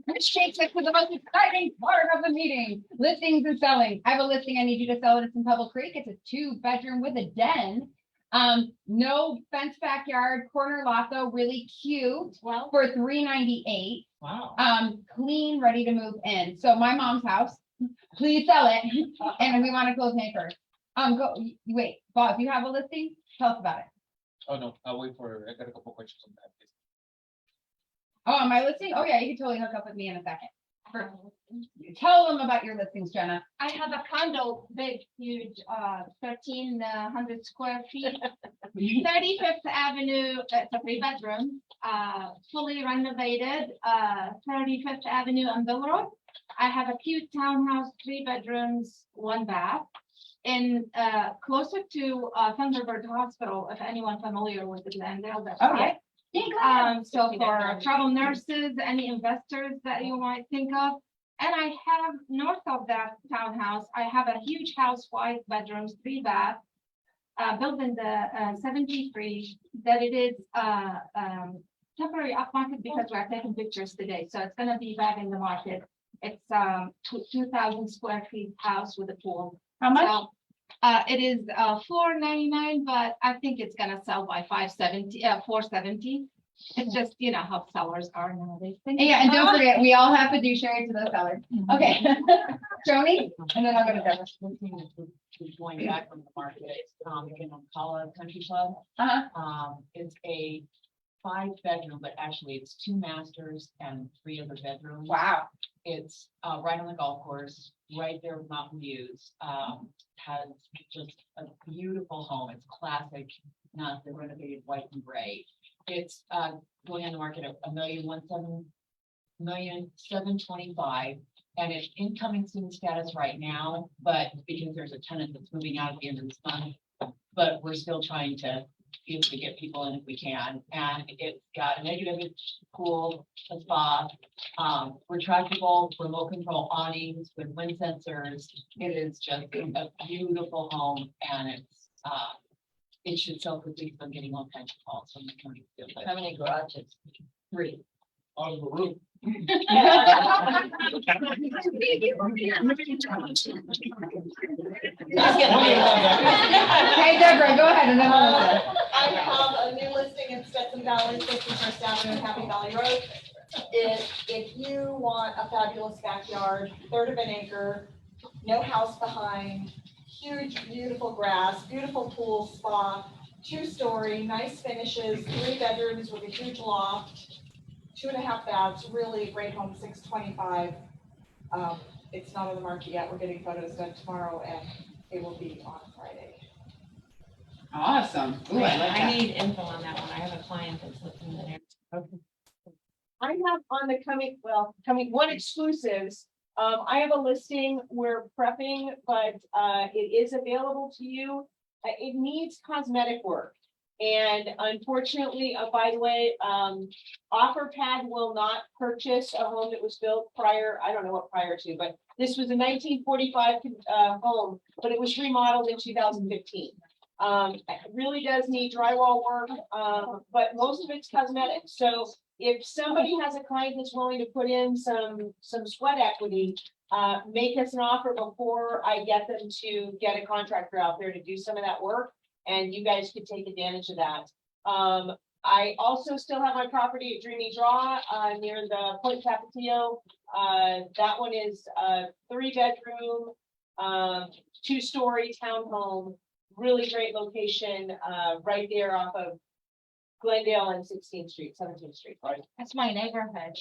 Which takes us to the most exciting part of the meeting, listings and selling. I have a listing I need you to sell. It's in Pebble Creek. It's a 2-bedroom with a den. No fence backyard, corner lot though, really cute. Well, for $398. wow. Clean, ready to move in. So my mom's house. Please sell it, and we want to close May 1st. Wait, Bob, you have a listing? Tell us about it. Oh, no, I'll wait I got a couple questions on that. Oh, on my listing? Oh yeah, you can totally hook up with me in a second. Tell them about your listings, Jenna. I have a condo, big, huge, 1,300 square feet, 35th Avenue, it's a 3-bedroom, fully renovated, 35th Avenue on Bill Road. I have a cute townhouse, 3 bedrooms, 1 bath, in closer to Thunderbird Hospital, if anyone familiar with the Glendale. That's Okay. So for travel nurses, any investors that you might think of. And I have north of that townhouse, I have a huge house, 5 bedrooms, 3 bath, built in the 73, that it is temporary upmarket because we're taking pictures today. So it's gonna be back in the market. It's 2,000 square feet house with a pool. How much? So, it is $499, but I think it's gonna sell by $470. It's just, how sellers are nowadays. Yeah, and don't forget, we all have fiduciary to those sellers. Okay. Joni, and then I'll go to Deborah. Going back from the market, in Ocala Country Club. It's a 5-bedroom, but actually it's 2 masters and 3 other bedrooms. Wow. It's right on the golf course, right there with Mountain Views. Has just a beautiful home. It's classic, not the renovated white and gray. It's going on the market at $1,725,000, and it's incoming soon status right now, but because there's a tenant that's moving out at the end of this month, but we're still trying to be able to get people in if we can. And it's got a negative pool, a spa, retractable remote control awnings with wind sensors. It is just a beautiful home, and it's, it should sell quickly. So I'm getting all kinds of calls from the county. How many garages? 3. On the roof. Hey, Deborah, go ahead and then Melissa. I have a new listing in Stetson Valley, 51st Avenue and Happy Valley Road. If you want a fabulous backyard, third of an acre, no house behind, huge, beautiful grass, beautiful pool, spa, 2-story, nice finishes, 3 bedrooms with a huge loft, 2.5 baths, really a great home, 625. It's not on the market yet. We're getting photos done tomorrow, and it will be on Friday. Awesome. Ooh, I like I that. need info on that one. I have a client that's looking in there. I have on the coming one exclusives. I have a listing we're prepping, but it is available to you. It needs cosmetic work. And unfortunately, by the way, OfferPad will not purchase a home that was built prior, I don't know what prior to, but this was a 1945 home, but it was remodeled in 2015. It really does need drywall work, but most of it's cosmetic. So if somebody has a client that's willing to put in some sweat equity, make us an offer before I get them to get a contractor out there to do some of that work, and you guys could take advantage of that. I also still have my property at Dreamy Draw near the Point Tapatio. That one is a 3-bedroom, 2-story townhome, really great location, right there off of Glendale and 16th Street, 17th Street. Right. That's my neighborhood.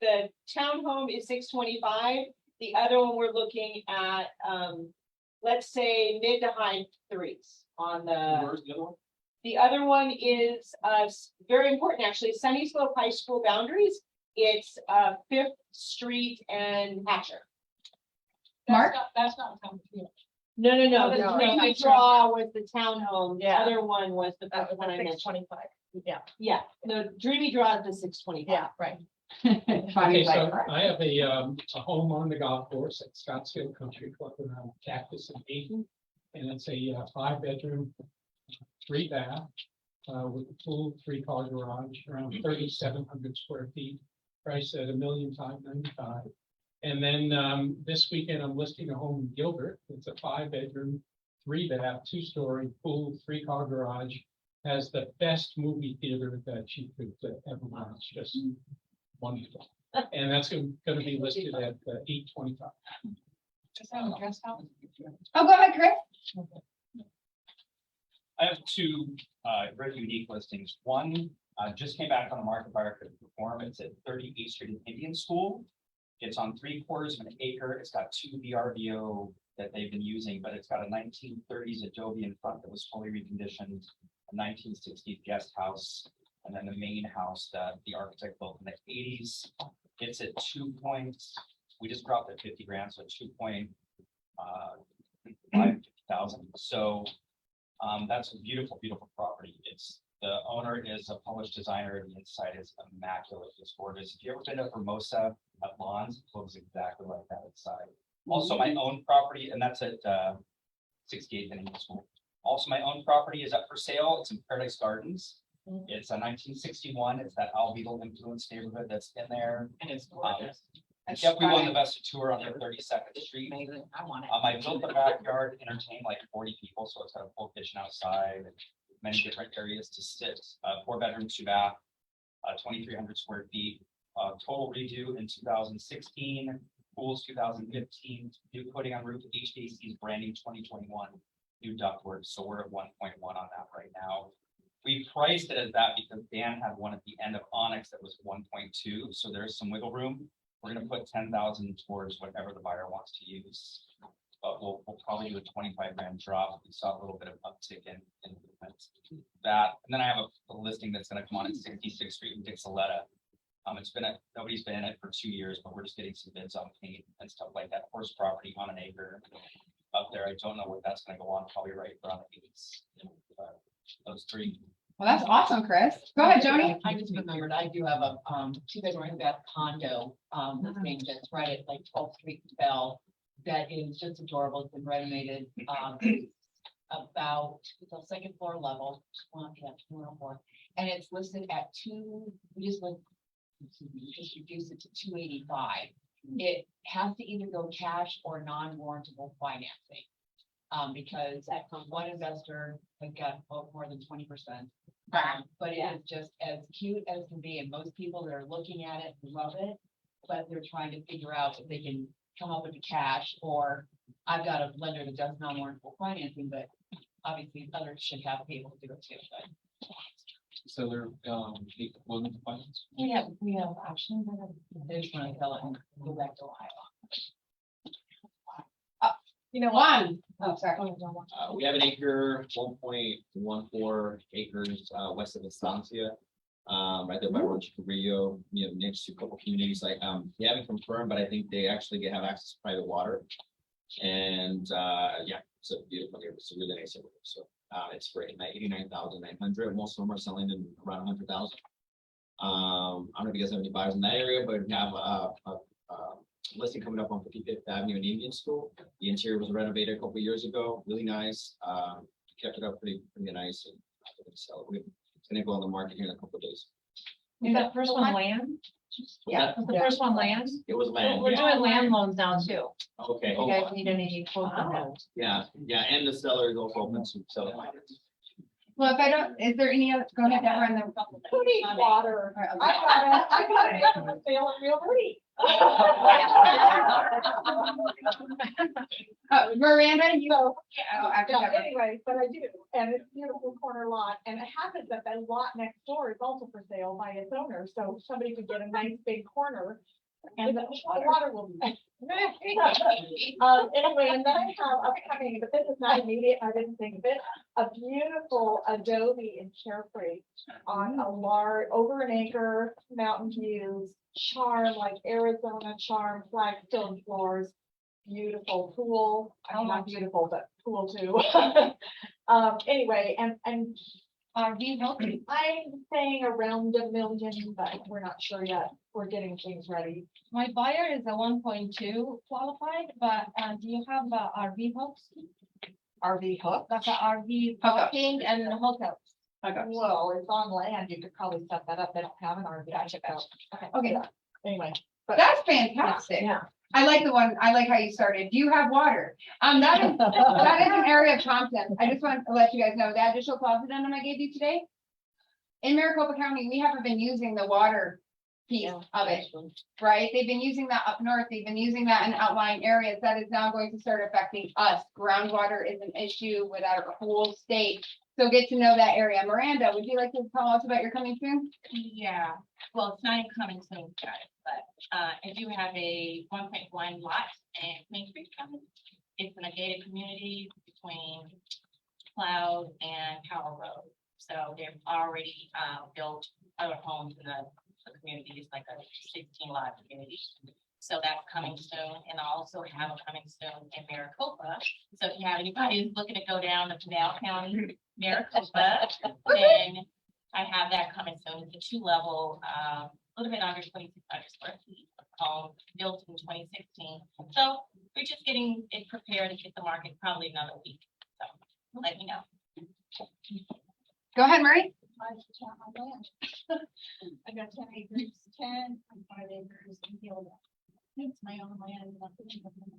The townhome is 625. The other one we're looking at, let's say mid to high 3s on the. Where's the other one? The other one is very important, actually, Sunny Slope High School boundaries. It's 5th Street and Hatcher. Mark? That's not coming here. No. No, The no, Dreamy that's Draw was the townhome. The Yeah. other one was the That first was one I mentioned. 625. Yeah. Yeah, the Dreamy Draw is the 625. Yeah, right. Okay, so I have a home on the golf course at Scottsdale Country Club around Cactus and Eden. And it's a 5-bedroom, 3-bath, with a full 3-car garage, around 3,700 square feet, priced at $1,595,000. And then this weekend, I'm listing a home in Gilbert. It's a 5-bedroom, 3-bath, 2-story, full 3-car garage. Has the best movie theater that you could ever want. It's just wonderful. And that's going to be listed at $825,000. Just have a guest house. Oh, go ahead, Chris. I have 2 very unique listings. One just came back on the market by our perform. It's at 38th Street Indian School. It's on 3/4 of an acre. It's got 2 VRBO that they've been using, but it's got a 1930s Adobe in front that was fully reconditioned, a 1960s guest house, and then the main house that the architect built in the 80s. It's at 2 points. We just dropped at 50 grand, so 2,550,000. So that's a beautiful, beautiful property. The owner is a published designer. The inside is immaculate. It's gorgeous. If you ever been to Hermosa at Lawns, it looks exactly like that inside. Also, my own property, and that's at 68th and Indian School. Also, my own property is up for sale. It's in Paradise Gardens. It's a 1961. It's that Al Beetle influenced neighborhood that's in there. And it's gorgeous. Yep, we won the best tour on their 32nd Street. Amazing. I want it. I built the backyard, entertained like 40 people, so it's got a full kitchen outside and many different areas to sit. 4 bedrooms, 2 bath, 2,300 square feet. Total redo in 2016, pools 2015, new coating on roof, HVAC's branding 2021, new ductwork. So we're at 1.1 on that right now. We priced it as that because Dan had one at the end of Onyx that was 1.2, so there's some wiggle room. We're gonna put 10,000 towards whatever the buyer wants to use. But we'll probably do a 25 grand drop. We saw a little bit of uptick in that. And then I have a listing that's gonna come on at 66th Street in Dixoletta. Nobody's been in it for 2 years, but we're just getting some bids on paint and stuff like that. Horse property on an acre. up there. I don't know where that's gonna go on, probably right around those three. Well, that's awesome, Chris. Go ahead, Joni. I just remembered, I do have a, two-bedroom bath condo, that's being just right at like 12th Street in Bell. That is just adorable, it's been renovated, it's a second floor level, and it's listed at just reduce it to 285. It has to either go cash or non-warrantable financing. Because one investor has got more than 20%. But it is just as cute as can be, and most people that are looking at it love it, but they're trying to figure out if they can come up with the cash, or I've got a lender that does non-warrantable financing, but obviously others should have be able to do it too, but. So they're, willing to finance? We have options. They just want to sell it and go back to Ohio. You know, one. Oh, sorry. We have an acre, 1.14 acres, west of Estancia. Right there by Rancho Carrillo, next to a couple communities, like, we haven't confirmed, but I think they actually have access to private water. And, yeah, it's a beautiful neighborhood, it's a really nice neighborhood, so, it's great, 89,900, most of them are selling in around 100,000. I don't know if you guys have any buyers in that area, but we have a listing coming up on 55th Avenue in Indian School. The interior was renovated a couple years ago, really nice, kept it up pretty nice, and so it's gonna go on the market here in a couple of days. Is that first one land? Yeah. Was the first one land? It was land. We're Yeah. doing land loans now too. Okay. If you guys need any quotes on that. Yeah, and the seller is also open to sell finance. Well, if I don't, is there any other, go ahead, Deborah, and then. Who needs water? I got it for sale at Real Pretty. Miranda, you. So, Oh, after yeah, Deborah. anyway, but I do, and it's a beautiful corner lot, and it happens that that lot next door is also for sale by its owner, so somebody could get a nice big corner. And the water will be. Anyway, and then I have upcoming, but this is not immediate, I didn't think of it, a beautiful adobe in Carefree on a large, over an acre, mountain views, charm, like Arizona charm, flagstone floors, beautiful pool, I mean, not beautiful, but pool too. Anyway, and RV helping. I'm saying around $1 million, but we're not sure yet. We're getting things ready. My buyer is a 1.2 qualified, but do you have RV hooks? RV hook? Like a RV parking and hotels. Well, it's on land. You could probably set that up. They don't have an RV. Gotcha. Okay, Yeah. Anyway. But that's fantastic. yeah. I like I like how you started. Do you have water? That is an area of Thompson. I just want to let you guys know that additional clause addendum I gave you today. In Maricopa County, we haven't been using the water piece of it, right? They've been using that up north. They've been using that in outlying areas. That is now going to start affecting us. Groundwater is an issue with our whole state. So get to know that area. Miranda, would you like to tell us about your coming soon? Yeah, well, it's not in coming soon, guys, but I do have a 1.1 lot in Main Street coming. It's in a gated community between Cloud and Power Road. So they've already built other homes in the community. It's like a 16 lot community. So that's coming soon, and I also have a coming soon in Maricopa. So if you have anybody who's looking to go down to Pinal County, Maricopa, then I have that coming soon. It's a 2-level, a little bit under 2,600 square feet, built in 2016. So we're just getting it prepared to hit the market probably another week. So let me know. Go ahead, Marie. I got 10 acres, 10 and 5 acres in Gilda. It's my own land. And I'm putting up in the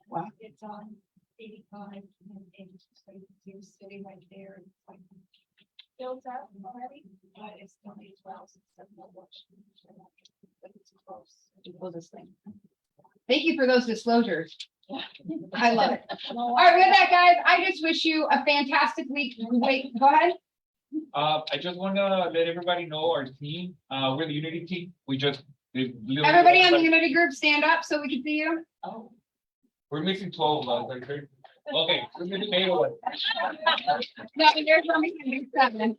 Wow. It's on 85 and 80, so you can see the city right there. It's like built up already, but it still needs wells and stuff. But it's close. Close this thing. Thank you for those disclosures. I love it. All right, with that, guys, I just wish you a fantastic week. Wait, go ahead. I just want to let everybody know our team, we're the Unity team. Everybody on the Unity group, stand up so we can see you. Oh. We're missing 12 of us. Okay, we're missing 8 of us. No, there's only 7.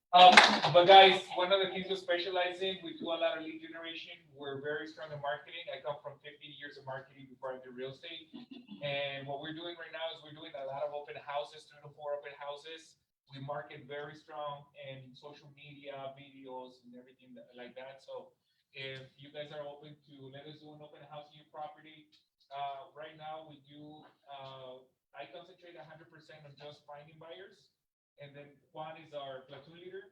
But guys, one of the things we specialize in, we do a lot of lead generation. We're very strong in marketing. I come from 15 years of marketing before I did real estate. And what we're doing right now is we're doing a lot of open houses, 3 to 4 open houses. We market very strong in social media, videos and everything like that. So if you guys are open to let us do an open house in your property, right now we do, I concentrate 100% on just finding buyers. And then Juan is our platoon leader,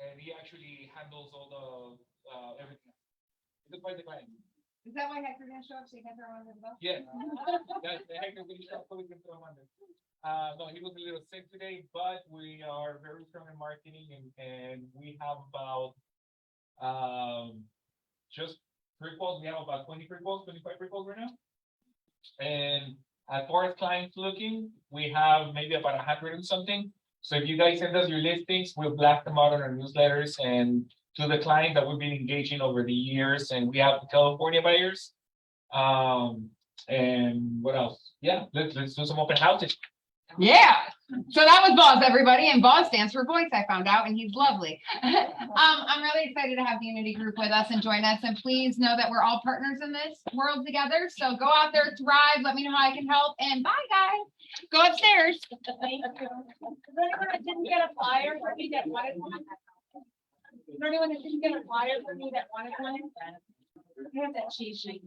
and he actually handles all the, everything. He's quite the client. Is that why Hector didn't show up, so you can throw him under the bus? Yeah. The heck of no, he was a little sick today, but we are very strong in marketing and we have about, just pre-quals, we have about 20 pre-quals, 25 pre-quals right now. And as far as clients looking, we have maybe about 100 and something. So if you guys send us your listings, we'll blast them out on our newsletters and to the client that we've been engaging over the years. And we have California buyers. And what else? Yeah, let's do some open houses. Yeah, so that was Boz, everybody, and Boz stands for voice, I found out, and he's lovely. I'm really excited to have the Unity Group with us and join us, and please know that we're all partners in this world together, so go out there, thrive, let me know how I can help, and bye, guys. Go upstairs. Thank you. Is there anyone that didn't get a flyer for me that wanted one? Is there anyone that didn't get a flyer for me that wanted one? I have that cheese shake.